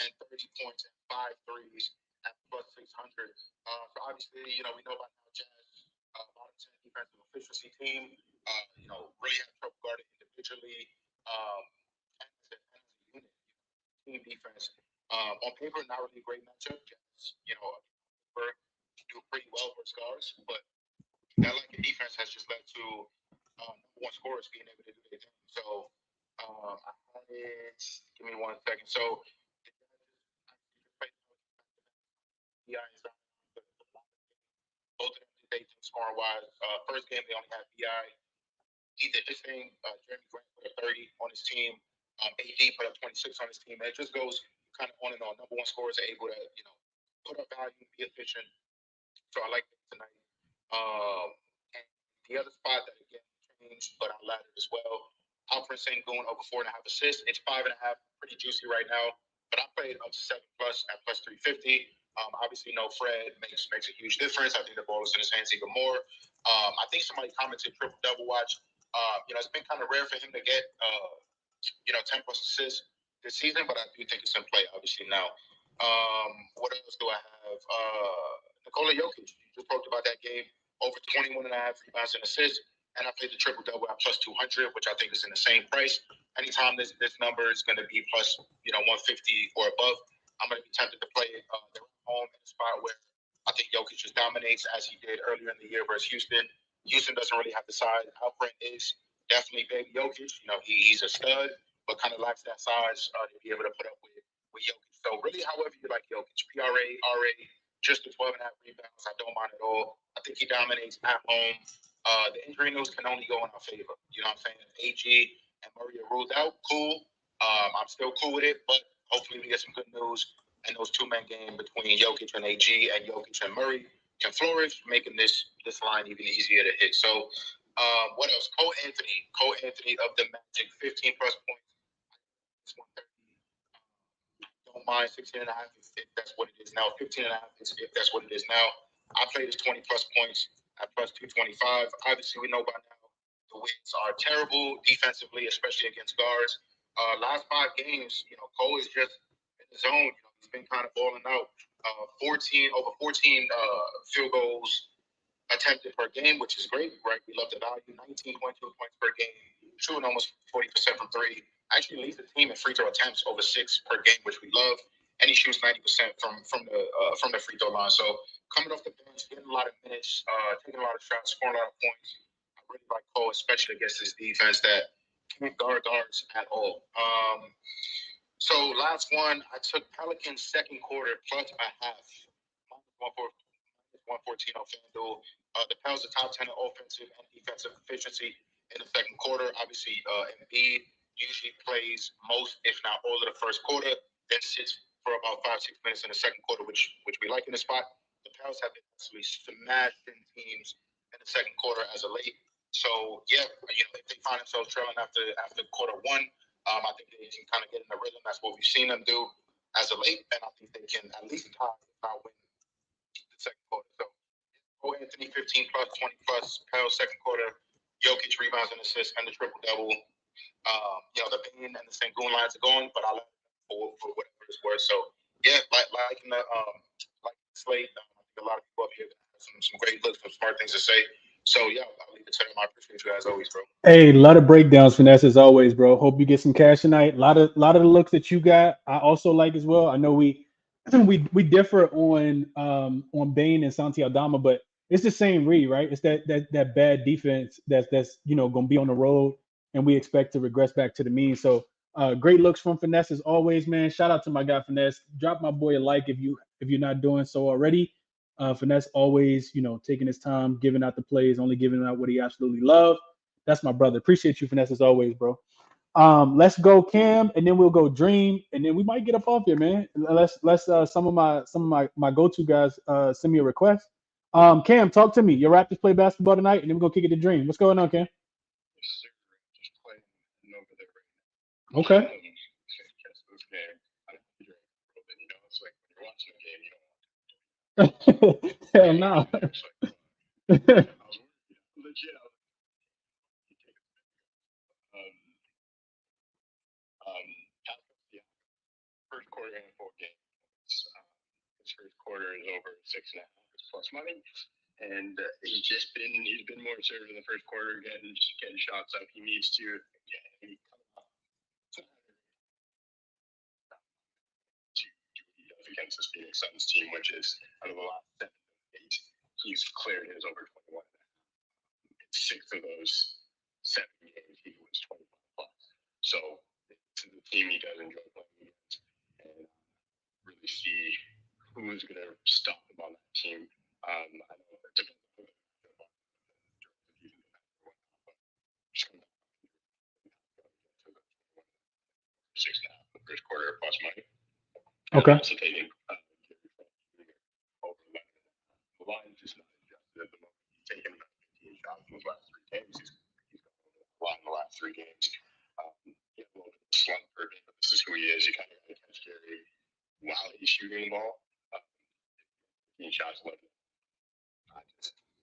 and 30 points and 5 threes at plus 600. So obviously, we know about now Jazz, bottom 10 defensive efficiency team. Really had trouble guarding individually and as a unit. Team defense. On paper, not really a great matchup. Jazz, do pretty well versus guards, but that like the defense has just led to number one scorers being able to do their thing. So I had it. Give me 1 second. So BI is both of them did they scoring wise. First game they only had BI. He did his thing. Jeremy Grant put up 30 on his team. AD put up 26 on his team. And it just goes kind of on and on. Number one scorers are able to put up value, be efficient. So I like it tonight. And the other spot that again changed, but I laddered as well. Alfred Sengun over 4.5 assists. It's 5.5, pretty juicy right now. But I played up to 7+ at plus 350. Obviously, Fred makes a huge difference. I think the ball is in his hands even more. I think somebody commented triple double watch. It's been kind of rare for him to get 10+ assists this season, but I do think it's in play obviously now. What else do I have? Nikola Jokic. You just talked about that game. Over 21.5 rebounds and assists. And I played the triple double at plus 200, which I think is in the same price. Anytime this number is going to be plus 150 or above, I'm going to be tempted to play it. They're home in a spot where I think Jokic just dominates as he did earlier in the year versus Houston. Houston doesn't really have the size. Alfred is definitely big Jokic. He's a stud, but kind of lacks that size to be able to put up with Jokic. So really, however you like Jokic, PRA, RA, just the 12.5 rebounds, I don't mind at all. I think he dominates at home. The injury news can only go in our favor. You know what I'm saying? AG and Murray are ruled out. Cool. I'm still cool with it, but hopefully we get some good news. And those two-man game between Jokic and AG and Jokic and Murray can flourish, making this line even easier to hit. So what else? Cole Anthony of the Magic, 15+ points. Don't mind 16.5 if that's what it is now. 15.5 if that's what it is now. I played his 20+ points at plus 225. Obviously, we know by now the wins are terrible defensively, especially against guards. Last 5 games, Cole is just in the zone. He's been kind of balling out. 14 field goals attempted per game, which is great, right? We love the value. 19.2 points per game, shooting almost 40% from 3. Actually leads the team in free throw attempts over 6 per game, which we love. And he shoots 90% from the free throw line. So coming off the bench, getting a lot of minutes, taking a lot of shots, scoring a lot of points. really like Cole, especially against this defense that can't guard guards at all. So last one, I took Pelicans second quarter plus a half. -114 on FanDuel. The Pels are top 10 in offensive and defensive efficiency in the second quarter. Obviously, Embiid usually plays most, if not all, of the first quarter, then sits for about 5-6 minutes in the second quarter, which we like in the spot. The Pels have been absolutely smashing teams in the second quarter as of late. So yeah, if they find themselves trailing after quarter one, I think they can kind of get in the rhythm. That's what we've seen them do as of late, and I think they can at least tie, if not win, the second quarter. So, Anthony 15 plus 20 plus, Pels second quarter, Jokic rebounds and assists and the triple double. The Bane and the Sengun lines are going, but I like for whatever it's worth. So yeah, like in the slate, I think a lot of people up here have some great looks, some smart things to say. So yeah, I'll leave it to them. I appreciate you as always, bro. Hey, a lot of breakdowns, finesse as always, bro. Hope you get some cash tonight. A lot of the looks that you got, I also like as well. I know we differ on Bane and Santi Aldama, but it's the same read, right? It's that bad defense that's gonna be on the road, and we expect to regress back to the mean. So great looks from finesse as always, man. Shout out to my guy finesse. Drop my boy a like if you're not doing so already. Finesse always, taking his time, giving out the plays, only giving out what he absolutely loves. That's my brother. Appreciate you, Finesse, as always, bro. Let's go Cam, and then we'll go Dream, and then we might get up off here, man. Let's some of my go-to guys send me a request. Cam, talk to me. Your Raptors play basketball tonight, and then we'll go kick it to Dream. What's going on, Cam? Just playing over there. Okay. It's like when you're watching a game, you don't want to. Hell no. Legit. First quarter and 4 games. His first quarter is over 6.5 plus money, and he's been more assertive in the first quarter, getting shots up. He needs to. Against this Phoenix Suns team, which is out of the last 7 8, he's cleared his over 21. In 6 of those 7 games, he was 25 plus. So it's the team he does enjoy playing against, and really see who's going to stop him on that team. I know it depends on six now the first quarter plus money. Okay. Also taking over 11. The line is just not adjusted at the moment. He's taken about 15 shots in the last 3 games. He's going a lot in the last 3 games. He had a little bit of a slump for a bit, but this is who he is. You kind of got to catch Gary while he's shooting the ball. 15 shots, 11.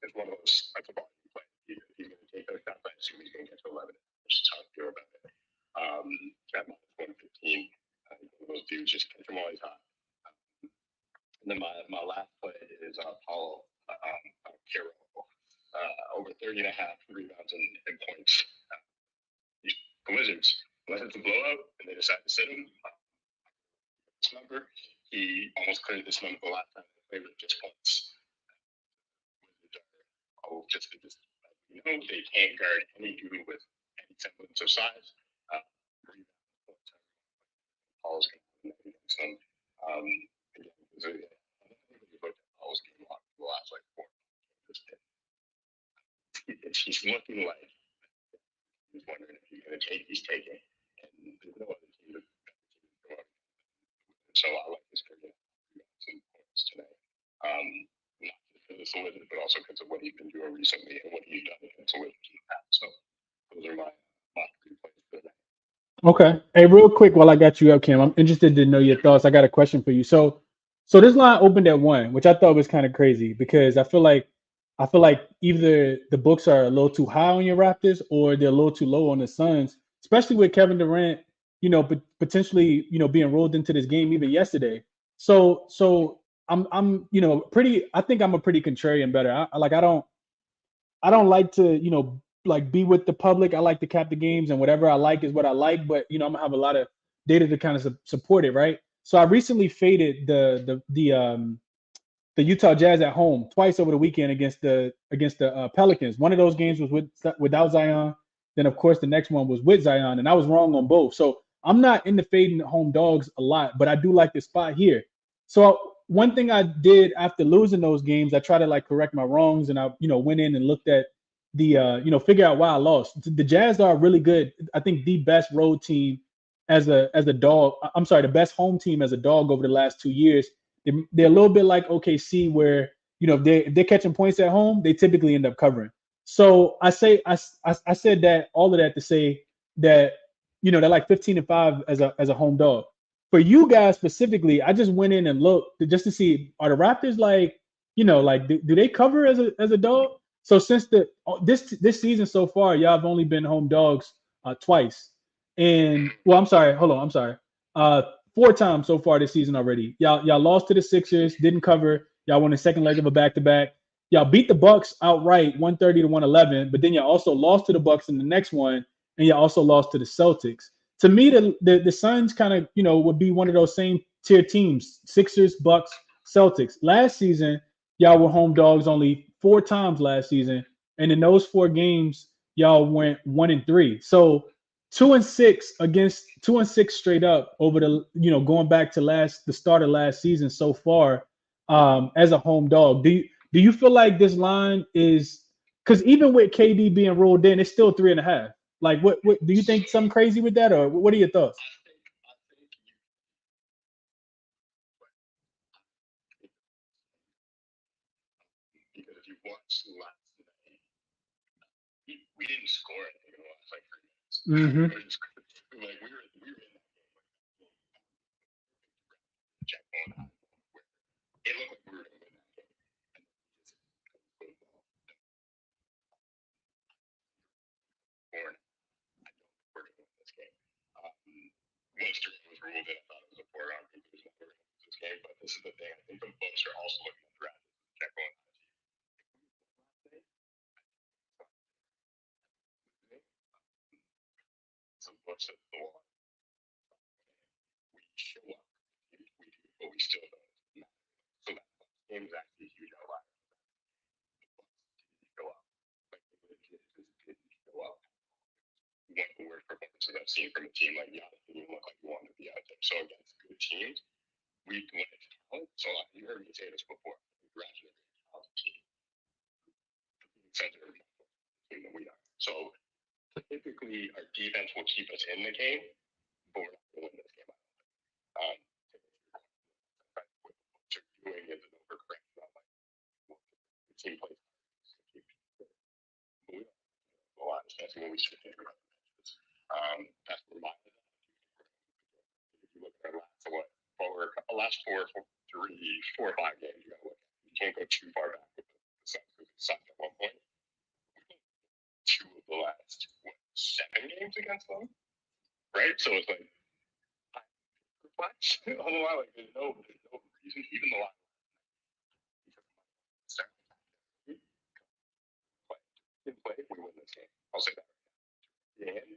It's one of those. That's a ball you play. He's going to take those shots. I assume he's going to get to 11. Which is how I feel about it. At -115. Those dudes just catch them always hot. And then my last play is Paulo Carroll. Over 30.5 rebounds and points. The Wizards, unless it's a blowout and they decide to sit him, this number, he almost cleared this number the last time they played with just points. Wizards are, they can't guard any dude with any semblance of size. Paul's going to against them. Again, Paul's game on the last 4 months. He's looking like he's wondering if he's going to take. He's taking, and there's no other team to go up. So I like this for some points tonight. Not just because it's the Wizards, but also because of what he's been doing recently and what he's done against the Wizards in the past. So those are my 3 plays for tonight. Okay. Hey, real quick while I got you up, Cam, I'm interested to know your thoughts. I got a question for you. So this line opened at 1, which I thought was kind of crazy because I feel like either the books are a little too high on your Raptors or they're a little too low on the Suns, especially with Kevin Durant, potentially, being rolled into this game even yesterday. So I'm pretty. I think I'm a pretty contrarian better. I don't like to be with the public. I like to cap the games, and whatever I like is what I like. But I'm gonna have a lot of data to kind of support it, right? So I recently faded the the Utah Jazz at home twice over the weekend against the Pelicans. One of those games was without Zion. Then of course the next one was with Zion, and I was wrong on both. So I'm not into fading home dogs a lot, but I do like the spot here. So one thing I did after losing those games, I tried to like correct my wrongs, and I went in and looked at the figure out why I lost. The Jazz are really good. I think the best road team as a dog. I'm sorry, the best home team as a dog over the last 2 years. They're a little bit like OKC, where if they're catching points at home, they typically end up covering. So I said that all of that to say that they're like 15-5 as a home dog. For you guys specifically, I just went in and looked just to see, are the Raptors like like do they cover as a dog? So since this season so far, y'all have only been home dogs twice. And well, I'm sorry, hold on, I'm sorry. Uh, 4 times so far this season already. Y'all lost to the Sixers, didn't cover. Y'all won the second leg of a back-to-back. Y'all beat the Bucks outright, 130 to 111. But then y'all also lost to the Bucks in the next one, and y'all also lost to the Celtics. To me, the Suns kind of would be one of those same tier teams: Sixers, Bucks, Celtics. Last season, y'all were home dogs only 4 times last season, and in those 4 games, y'all went 1-3. So 2-6 against 2-6 straight up over the going back to the start of last season so far, as a home dog. Do you feel like this line is, because even with KD being ruled in, it's still 3.5? Like what do you think, something crazy with that, or what are your thoughts? Because if you watch last night, we didn't score anything in the last like 3 minutes. Mm-hmm. Like we were in that game. Check on. It looked like we were going to win that game. Born, I don't think we're going to win this game. Once Durant was ruled in, I thought it was a foregone conclusion that we were going to lose this game. But this is the thing. I think the Bucks are also looking at the Raptors. Check on. Some Bucks at the wall. We show up. We do, but we still don't. So that game is actually a huge outlier. Show up. Like the kids just didn't show up. One of the worst performances I've seen from a team like Giannis didn't even look like he wanted to be out there. So against good teams, we win it. So you heard me say this before. Gradually, team center team that we are. So typically, our defense will keep us in the game, but we're not going to win this game. What you're doing is an overcorrection on like what the team plays. A lot, especially when we should take about matches. That's where my if you look at our last 4 or 5 games, you gotta look at. You can't go too far back with the Suns because the Suns at one point. 2 of the last 7 games against them, right? So it's like on the line, like there's no reason, even the line. Play, we win this game. I'll say that. And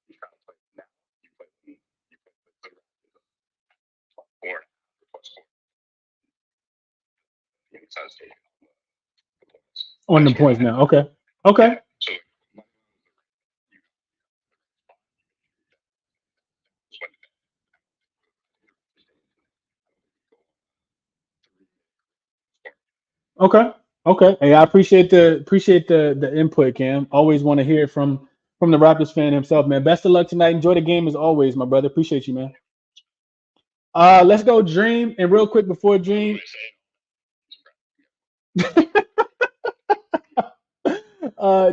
you try to play now. You play the +4 plus 4. The Suns taking the points. On the points now. Okay. Yeah. So Okay. Okay. Hey, I appreciate the input, Cam. Always want to hear it from the Raptors fan himself, man. Best of luck tonight. Enjoy the game as always, my brother. Appreciate you, man. Let's go Dream. And real quick before Dream,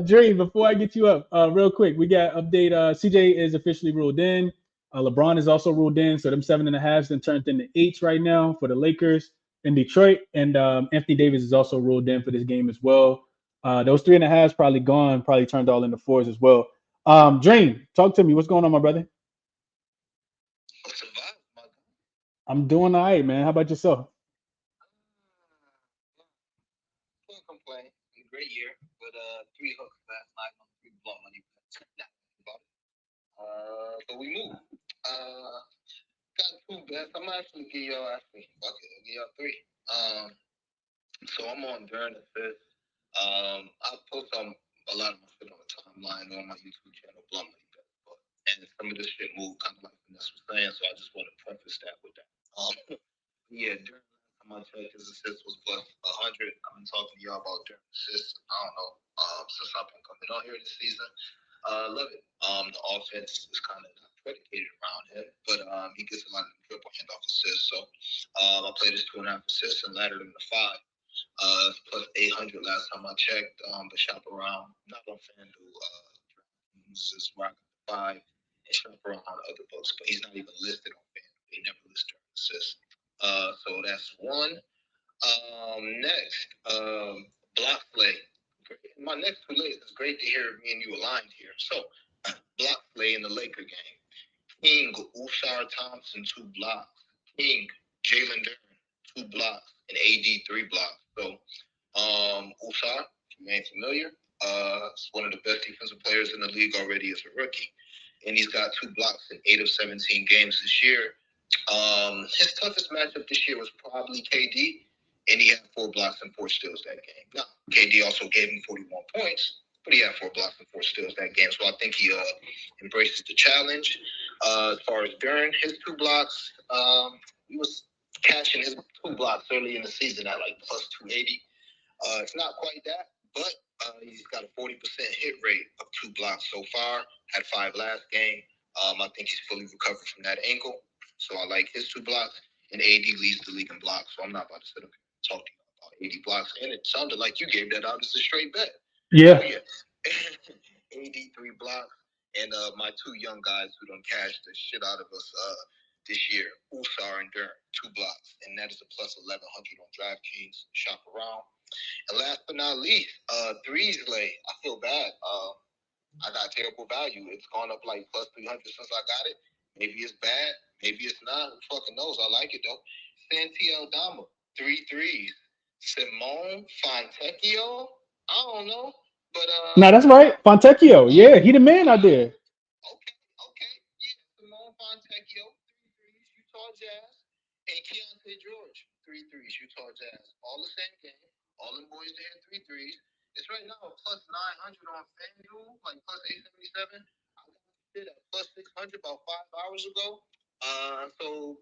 Dream, before I get you up, real quick, we got update. CJ is officially ruled in. LeBron is also ruled in. So them 7.5s then turned into 8s right now for the Lakers in Detroit. And Anthony Davis is also ruled in for this game as well. Those 3.5s probably gone, probably turned all into 4s as well. Dream, talk to me. What's going on, my brother? I'm doing all right, man. How about yourself? Can't complain. It's a great year, but 3 hooks last night on 3 blow money. But we moved. Got 2 best. I'm actually give y'all I'll give y'all 3. So I'm on during assist. I post a lot of my shit on the timeline on my YouTube channel, Blum Like That. And some of this shit moved kind of like Vanessa was saying, so I just want to preface that with that. Yeah, during the last time I checked, his assist was plus 100. I've been talking to y'all about during assists. I don't know, since I've been coming on here this season. Love it. The offense is kind of not predicated around him, but he gets a lot of dribble handoff assists. So I played his 2.5 assists and laddered him to 5. Plus 800 last time I checked. But shop around, not on FanDuel. Is rocking 5 and shop around other books, but he's not even listed on FanDuel. They never list during assists. So that's 1. Next, block play. My next 2 lays, it's great to hear me and you aligned here. So, block play in the Laker game. King, Ushar Thompson, 2 blocks. King, Jalen Duren, 2 blocks. And AD, 3 blocks. So, Ushar, if you ain't familiar, is one of the best defensive players in the league already as a rookie. And he's got 2 blocks in 8 of 17 games this year. His toughest matchup this year was probably KD, and he had 4 blocks and 4 steals that game. Now, KD also gave him 41 points, but he had 4 blocks and 4 steals that game. So I think he embraces the challenge. As far as Duren, his 2 blocks, he was cashing his 2 blocks early in the season at like plus 280. It's not quite that, but he's got a 40% hit rate of 2 blocks so far. Had 5 last game. I think he's fully recovered from that ankle. So I like his 2 blocks. And AD leads the league in blocks. So I'm not about to sit up here and talk to you about 80 blocks. And it sounded like you gave that out as a straight bet. Yeah. So, yeah. AD 3 blocks. And my 2 young guys who done cashed the shit out of us this year, Usar and Duren, 2 blocks. And that is a plus 1100 on DraftKings. Shop around. And last but not least, threes lay. I feel bad. I got terrible value. It's gone up like plus 300 since I got it. Maybe it's bad. Maybe it's not. Who fucking knows? I like it though. Santi Aldama, 3 threes. Simone Fontecchio, I don't know. But No, that's right. Fontecchio. Yeah, he the man out there. Okay. Yeah, Simone Fontecchio, 3 threes, Utah Jazz. And Keontae George, 3 threes, Utah Jazz. All the same game. All them boys there had 3 threes. It's right now plus 900 on FanDuel, like plus 877. I got it at plus 600 about 5 hours ago. So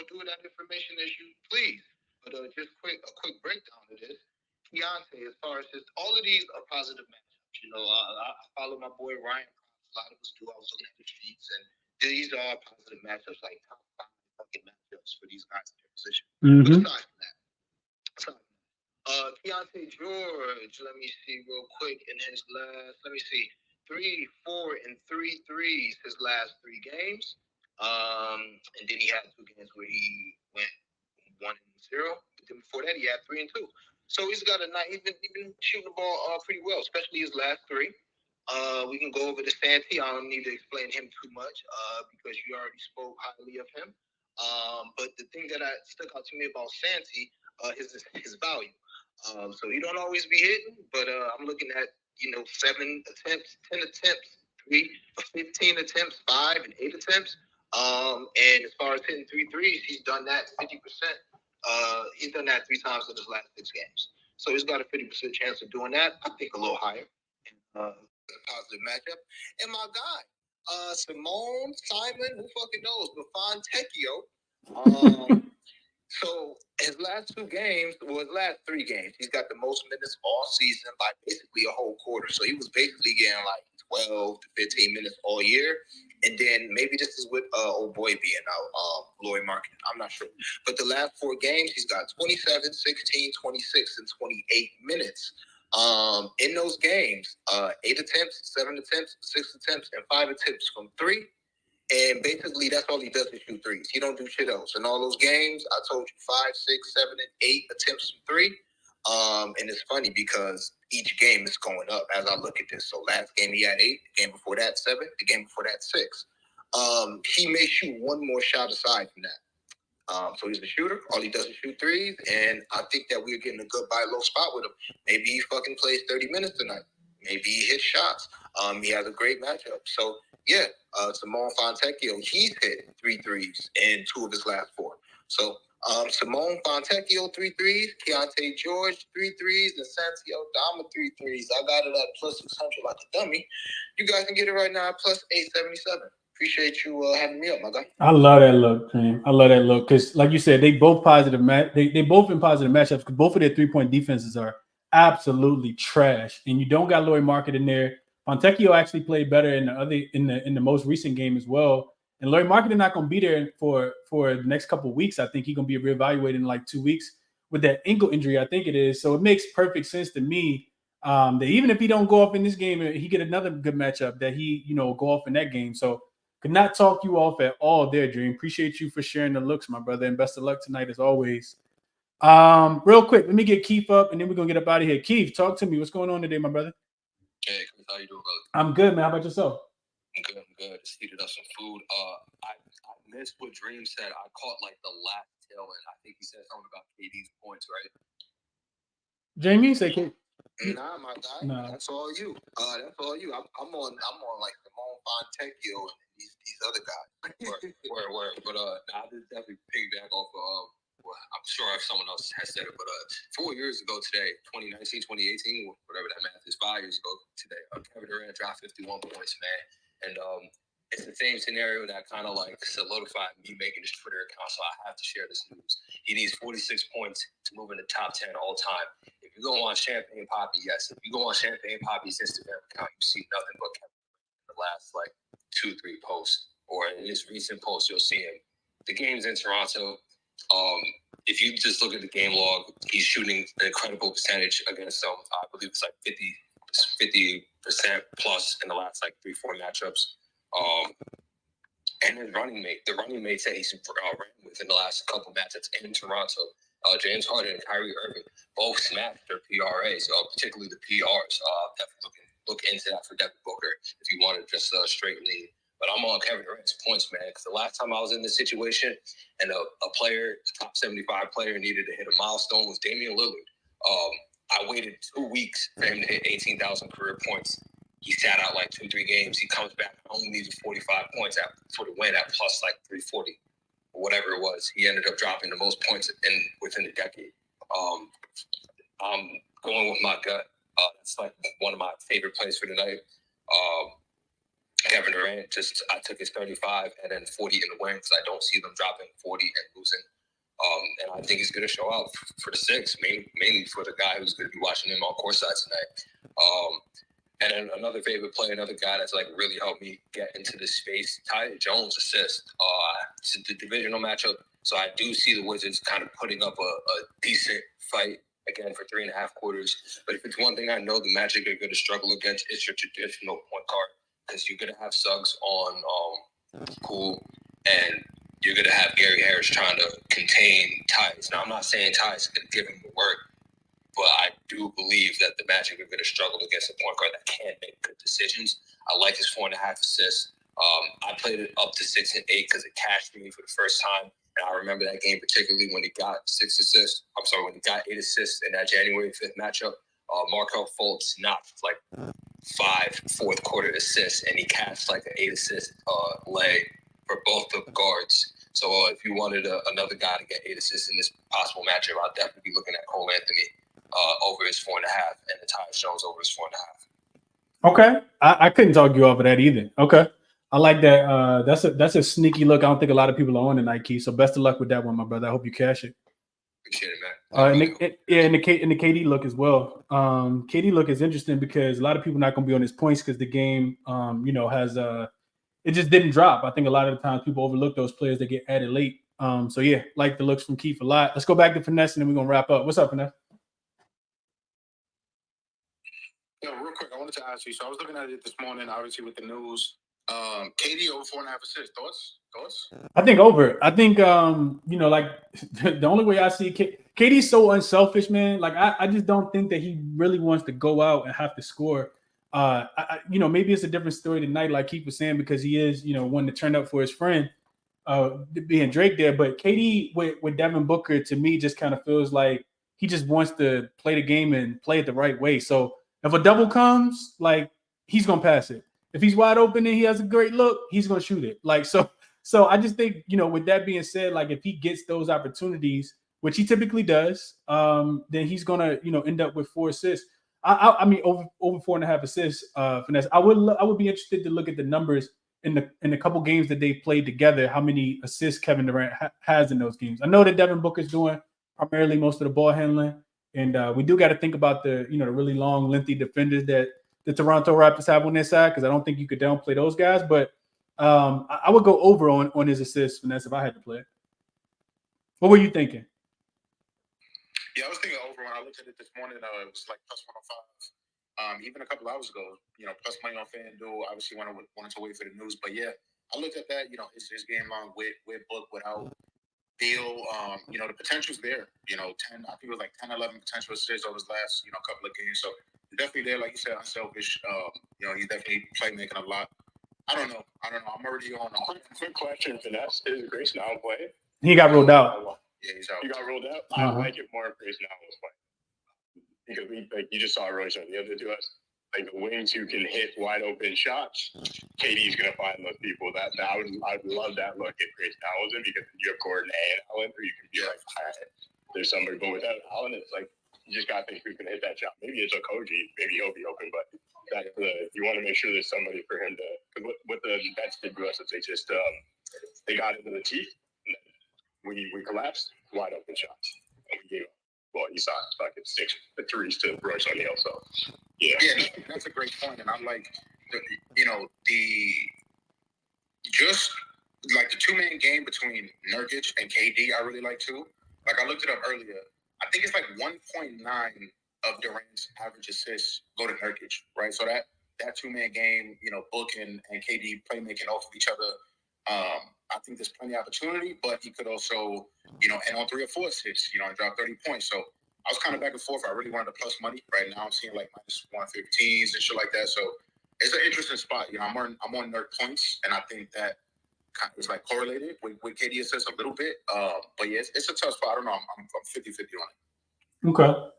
do that information as you please. But just a quick breakdown of this. Keontae, as far as all of these are positive matchups. I follow my boy Ryan. A lot of us do. I was looking at the sheets, and these are positive matchups, like top 5 fucking matchups for these guys in their position. But aside from that, Keontae George, let me see real quick. In his last, 3, 4, and 3 threes his last 3 games. And then he had 2 games where he went 1 and 0. But then before that, he had 3 and 2. So he's got he's been shooting the ball pretty well, especially his last 3. We can go over to Santi. I don't need to explain him too much because you already spoke highly of him. But the thing that stuck out to me about Santi is his value. So he don't always be hitting, but I'm looking at 7 attempts, 10 attempts, 15 attempts, 5 and 8 attempts. And as far as hitting 3 threes, he's done that 50%. He's done that 3 times in his last 6 games. So he's got a 50% chance of doing that. I think a little higher. It's a positive matchup. And my guy, Simon, who fucking knows, but Fontecchio. So his last 2 games, his last 3 games, he's got the most minutes all season by basically a whole quarter. So he was basically getting like 12 to 15 minutes all year. And then maybe this is with old boy being out, Lloyd Marketing. I'm not sure. But the last 4 games, he's got 27, 16, 26, and 28 minutes. In those games, 8 attempts, 7 attempts, 6 attempts, and 5 attempts from 3. And basically, that's all he does is shoot threes. He don't do shit else. In all those games, I told you 5, 6, 7, and 8 attempts from 3. And it's funny because each game is going up as I look at this. So last game he had 8, the game before that 7, the game before that 6. He may shoot 1 more shot aside from that. So he's a shooter. All he does is shoot threes. And I think that we're getting a good buy low spot with him. Maybe he fucking plays 30 minutes tonight. maybe he hits shots. He has a great matchup. So, yeah, Simone Fontecchio, he's hit 3 threes in 2 of his last 4. So, Simone Fontecchio, 3 threes. Keontae George, 3 threes. And Santiago Dama, 3 threes. I got it at plus 600 like a dummy. You guys can get it right now at plus 877. Appreciate you having me up, my guy. I love that look, Dream. I love that look because, like you said, they both positive. They both in positive matchups because both of their 3-point defenses are absolutely trash, and you don't got Lauri Markkanen in there. Fontecchio actually played better in the most recent game as well. And Lauri Markkanen not going to be there for the next couple of weeks. I think he's going to be reevaluated in like 2 weeks with that ankle injury. I think it is. So it makes perfect sense to me that even if he don't go off in this game, he get another good matchup that he go off in that game. So. Could not talk you off at all there, Dream. Appreciate you for sharing the looks, my brother, and best of luck tonight as always. Real quick, let me get Keith up, and then we're gonna get up out of here. Keith, talk to me. What's going on today, my brother? Hey, Chris, how you doing, brother? I'm good, man. How about yourself? I'm good. Just heated up some food. I missed what Dream said. I caught like the last tail end. I think he said something about KD's points, right? Jamie, say Keith. Nah, my guy. Nah. That's all you. I'm on like Simone Fontecchio and these other guys. Word. But I just definitely piggyback off of. Well, I'm sure if someone else has said it, but 4 years ago today, 2019, 2018, whatever that math is, 5 years ago today, Kevin Durant dropped 51 points, man, and it's the same scenario that kind of like solidified me making this Twitter account, so I have to share this news. He needs 46 points to move in the top 10 all time. If you go on Champagne Poppy, yes. If you go on Champagne Poppy's Instagram account, you see nothing but Kevin in the last like 2-3 posts, or in his recent post, you'll see him. The game's in Toronto. If you just look at the game log, he's shooting an incredible percentage against them. I believe it's like 50% plus in the last like 3-4 matchups. And his running mate, the running mates that he's ran with in the last couple matchups in Toronto, James Harden and Kyrie Irving, both smashed their PRAs, particularly the PRs. Definitely look into that for Devin Booker if you want to just straight lean. But I'm on Kevin Durant's points, man, because the last time I was in this situation and a player, a top 75 player, needed to hit a milestone was Damian Lillard. I waited 2 weeks for him to hit 18,000 career points. He sat out like 2-3 games. He comes back, only needs 45 points for the win at plus like 340 or whatever it was. He ended up dropping the most points within a decade. I'm going with my gut. That's like one of my favorite plays for the night. Kevin Durant, I took his 35 and then 40 in the win because I don't see them dropping 40 and losing. And I think he's going to show out for the 6, mainly for the guy who's going to be watching him on courtside tonight. And then another favorite player, another guy that's like really helped me get into this space, Tyus Jones assist. It's the divisional matchup, so I do see the Wizards kind of putting up a decent fight again for 3.5 quarters. But if it's one thing I know the Magic are going to struggle against, it's your traditional point guard. Because you're going to have Suggs on Poole, and you're going to have Gary Harris trying to contain Tyus. Now, I'm not saying Tyus is going to give him the work, but I do believe that the Magic are going to struggle against a point guard that can't make good decisions. I like his 4.5 assists. I played it up to 6 and 8 because it cashed me for the first time. And I remember that game particularly when he got 6 assists. when he got 8 assists in that January 5th matchup. Markelle Fultz knocked like 5 fourth quarter assists, and he cashed like an 8 assist leg for both the guards. So if you wanted another guy to get 8 assists in this possible matchup, I'll definitely be looking at Cole Anthony over his 4.5 and Tyus Jones over his 4.5. Okay, I couldn't talk you off of that either. Okay, I like that. That's a sneaky look. I don't think a lot of people are on tonight, Keith. So best of luck with that one, my brother. I hope you cash it. Appreciate it, man. And the KD look as well. KD look is interesting because a lot of people not going to be on his points because the game, has it just didn't drop. I think a lot of the times people overlook those players that get added late. So yeah, like the looks from Keith a lot. Let's go back to Finesse and then we're gonna wrap up. What's up, Finesse? Yo, real quick, I wanted to ask you. So I was looking at it this morning, obviously with the news. KD over 4.5 assists. Thoughts? I think over. I think like the only way I see KD's so unselfish, man. Like I just don't think that he really wants to go out and have to score. Maybe it's a different story tonight, like Keith was saying, because he is, one to turn up for his friend, being Drake there. But KD with Devin Booker, to me, just kind of feels like he just wants to play the game and play it the right way. So If a double comes, like he's gonna pass it. If he's wide open and he has a great look, he's gonna shoot it. Like so. So I just think, with that being said, like if he gets those opportunities, which he typically does, then he's gonna, end up with 4 assists. I mean, over 4.5 assists. Finesse. I would be interested to look at the numbers in the couple games that they played together. How many assists Kevin Durant has in those games? I know that Devin Booker's doing primarily most of the ball handling, and we do got to think about the the really long, lengthy defenders that the Toronto Raptors have on their side, because I don't think you could downplay those guys, but. I would go over on his assists, Finesse, if I had to play. What were you thinking? Yeah, I was thinking over when I looked at it this morning. It was like plus 105. Even a couple hours ago, plus money on FanDuel. Obviously, wanted to wait for the news, but yeah, I looked at that. His game long with Book without Beal. The potential's there. 10. I think it was like 10, 11 potential assists over his last couple of games. So definitely there, like you said, unselfish. He's definitely playmaking a lot. I don't know. I'm already on. Quick question, Finesse. Is Grayson Allen playing? He got ruled out. Yeah, he's out. You got ruled out? Uh-huh. I like it more if Grayson Allen was playing. Because you just saw Royce on the other to us. Like the wings who can hit wide open shots, KD's going to find those people. I would love that look if Grayson Allen was in, because you have Gordon and Allen, or you can be like, all right, there's somebody. But without Allen, it's like, you just got to think who can hit that shot. Maybe it's Okogie. Maybe he'll be open, but you want to make sure there's somebody for him to. What the Nets did to us is they got into the teeth. And then we collapsed, wide open shots, and we gave up. Well, you saw fucking 6 threes to Royce O'Neal. So yeah, that's a great point, and I like just like the 2-man game between Nurkic and KD. I really like too. Like I looked it up earlier. I think it's like 1.9 of Durant's average assists go to Nurkic, right? So that 2-man game, Book and KD playmaking off of each other. I think there's plenty of opportunity, but he could also, end on 3 or 4 assists, and drop 30 points. So I was kind of back and forth. I really wanted to plus money. Right now I'm seeing like minus 115s and shit like that. So it's an interesting spot. I'm on Nurk points, and I think that kind of is like correlated with KD assists a little bit. But yeah, it's a tough spot. I don't know. I'm 50-50 on it.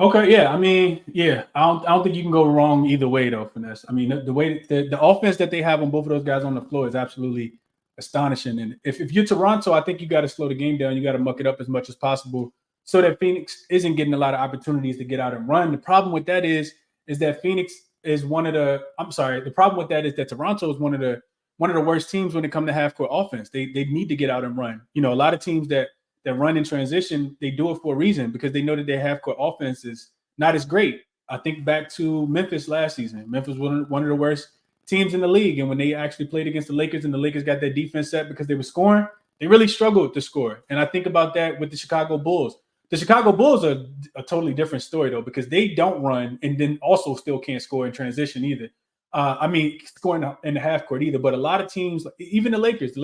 Okay. Yeah. I mean, yeah. I don't think you can go wrong either way, though, Finesse. I mean, the way the offense that they have on both of those guys on the floor is absolutely astonishing. And if you're Toronto, I think you got to slow the game down. You got to muck it up as much as possible so that Phoenix isn't getting a lot of opportunities to get out and run. The problem with that is that Phoenix is the problem with that is that Toronto is one of the worst teams when it comes to half-court offense. They need to get out and run. A lot of teams that run in transition, they do it for a reason, because they know that their half-court offense is not as great. I think back to Memphis last season. Memphis was one of the worst teams in the league, and when they actually played against the Lakers and the Lakers got their defense set because they were scoring, they really struggled to score. And I think about that with the Chicago Bulls. The Chicago Bulls are a totally different story, though, because they don't run and then also still can't score in transition either. Scoring in the half court either. But a lot of teams, even the Lakers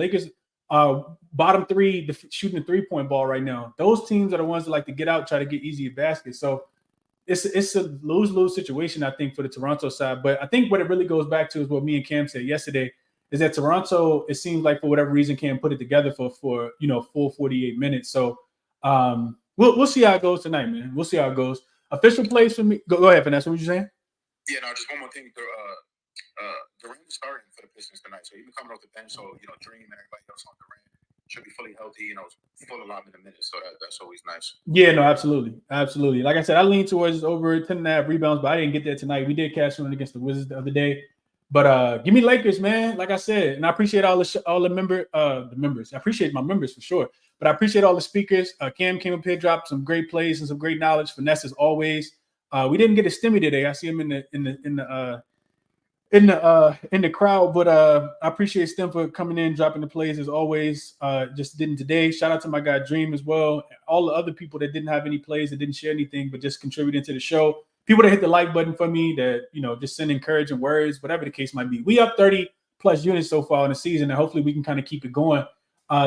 bottom 3, shooting the 3-point ball right now. Those teams are the ones that like to get out, try to get easy baskets. So it's a lose-lose situation, I think, for the Toronto side. But I think what it really goes back to is what me and Cam said yesterday, is that Toronto, it seems like for whatever reason, can't put it together for full 48 minutes. So we'll see how it goes tonight, man. We'll see how it goes. Official plays for me. Go ahead, Vanessa. What were you saying? Yeah, no, just one more thing. Durant is starting for the Pistons tonight, so even coming off the bench, so Dream and everybody else on Durant should be fully healthy, full alignment in minutes, so that's always nice. Yeah, no, absolutely. Like I said, I lean towards over 10.5 rebounds, but I didn't get there tonight. We did cash one against the Wizards the other day, but give me Lakers, man. Like I said, and I appreciate all the members. I appreciate my members for sure, but I appreciate all the speakers. Cam came up here, dropped some great plays and some great knowledge. Finesse as always. We didn't get a stimmy today. I see him in the crowd, but I appreciate Stem for coming in, dropping the plays as always. Just didn't today. Shout out to my guy Dream as well. All the other people that didn't have any plays, that didn't share anything, but just contributing to the show. People that hit the like button for me, that just send encouraging words, whatever the case might be. We up 30 plus units so far in the season, and hopefully we can kind of keep it going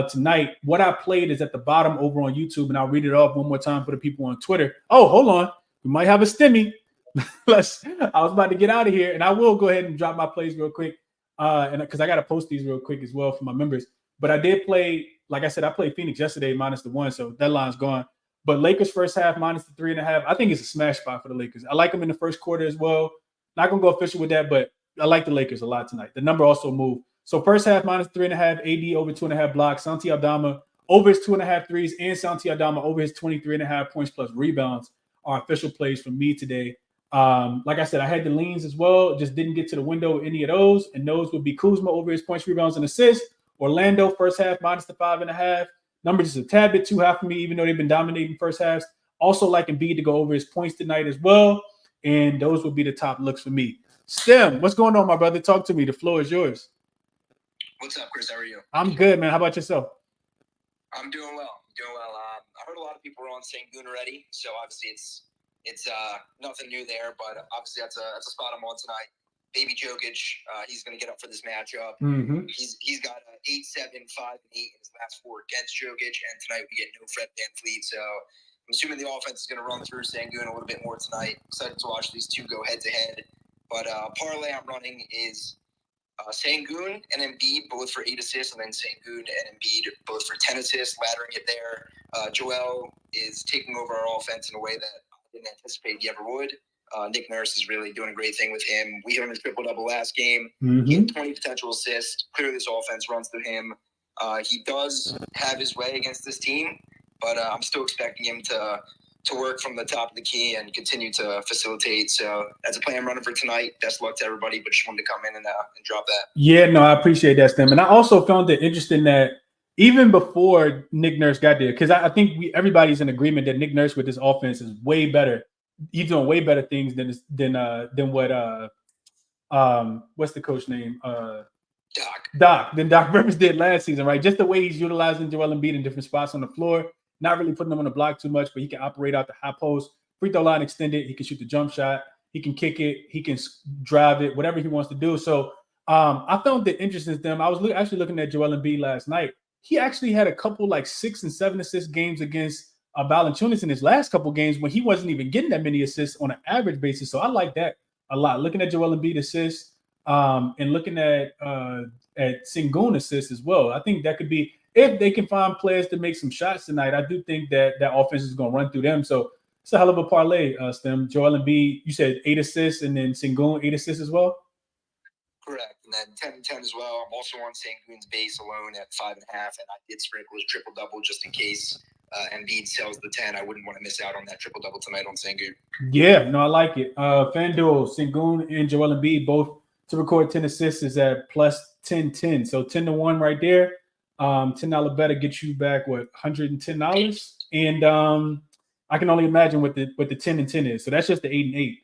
tonight. What I played is at the bottom over on YouTube, and I'll read it off one more time for the people on Twitter. Oh, hold on, we might have a stimmy. I was about to get out of here, and I will go ahead and drop my plays real quick, and because I got to post these real quick as well for my members. But I did play, like I said, I played Phoenix yesterday -1, so that line's gone. But Lakers first half minus the 3.5. I think it's a smash spot for the Lakers. I like them in the first quarter as well. Not gonna go official with that, but I like the Lakers a lot tonight. The number also moved. So first half minus 3.5, AD over 2.5 blocks, Santi Aldama over his 2.5 threes, and Santi Aldama over his 23.5 points plus rebounds are official plays from me today. Like I said, I had the leans as well, just didn't get to the window with any of those, and those would be Kuzma over his points, rebounds, and assists. Orlando first half minus the 5.5. Number just a tad bit too high for me, even though they've been dominating first halves. Also like Embiid to go over his points tonight as well, and those would be the top looks for me. Stem, what's going on, my brother? Talk to me. The floor is yours. What's up, Chris? How are you? I'm good, man. How about yourself? I'm doing well. I heard a lot of people were on Sengun already, so obviously it's nothing new there. But obviously that's a spot I'm on tonight. Baby Jokic, he's going to get up for this matchup. Mm-hmm. He's got 8, 7, 5, and 8 in his last 4 against Jokic, and tonight we get no Fred VanVleet. So I'm assuming the offense is going to run through Sengun a little bit more tonight. Excited to watch these two go head to head. But parlay I'm running is Sengun and Embiid both for 8 assists, and then Sengun and Embiid both for 10 assists, laddering it there. Joel is taking over our offense in a way that I didn't anticipate he ever would. Nick Nurse is really doing a great thing with him. We hit him a triple-double last game. Mm-hmm. He had 20 potential assists. Clearly this offense runs through him. He does have his way against this team, but I'm still expecting him to work from the top of the key and continue to facilitate. So that's a play I'm running for tonight. Best luck to everybody, but just wanted to come in and drop that. Yeah, no, I appreciate that, Stem. And I also found it interesting that even before Nick Nurse got there, because I think everybody's in agreement that Nick Nurse with this offense is way better. He's doing way better things than what what's the coach name? Doc Rivers did last season, right? Just the way he's utilizing Joel Embiid in different spots on the floor. Not really putting them on the block too much, but he can operate out the high post, free throw line extended. He can shoot the jump shot. He can kick it. He can drive it, whatever he wants to do. So I found it interesting to them. I was actually looking at Joel Embiid last night. He actually had a couple like 6 and 7 assist games against Valanciunas in his last couple games when he wasn't even getting that many assists on an average basis. So I like that a lot. Looking at Joel Embiid assists and looking at Sengun assists as well. I think that could be, if they can find players to make some shots tonight, I do think that offense is going to run through them. So it's a hell of a parlay, Stem. Joel Embiid, you said 8 assists, and then Sengun 8 assists as well? Correct. And then 10 and 10 as well. I'm also on Sengun's base alone at 5.5, and I did sprinkle his triple-double just in case Embiid sells the 10. I wouldn't want to miss out on that triple-double tonight on Sengun. Yeah, no, I like it. FanDuel, Sengun and Joel Embiid both to record 10 assists is at plus 10-10. So 10-1 right there. $10 better gets you back what, $110, and I can only imagine what the 10 and 10 is. So that's just the 8 and 8,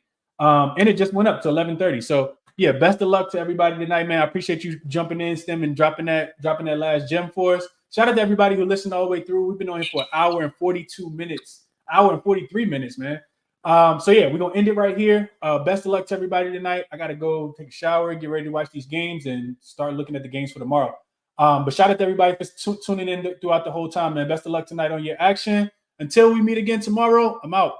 and it just went up to 11:30. So yeah, best of luck to everybody tonight, man. I appreciate you jumping in, Stem, and dropping that last gem for us. Shout out to everybody who listened all the way through. We've been on here for an hour and 42 minutes, hour and 43 minutes, man. So yeah, we're gonna end it right here. Best of luck to everybody tonight. I gotta go take a shower, get ready to watch these games, and start looking at the games for tomorrow. But shout out to everybody for tuning in throughout the whole time, man. Best of luck tonight on your action. Until we meet again tomorrow, I'm out.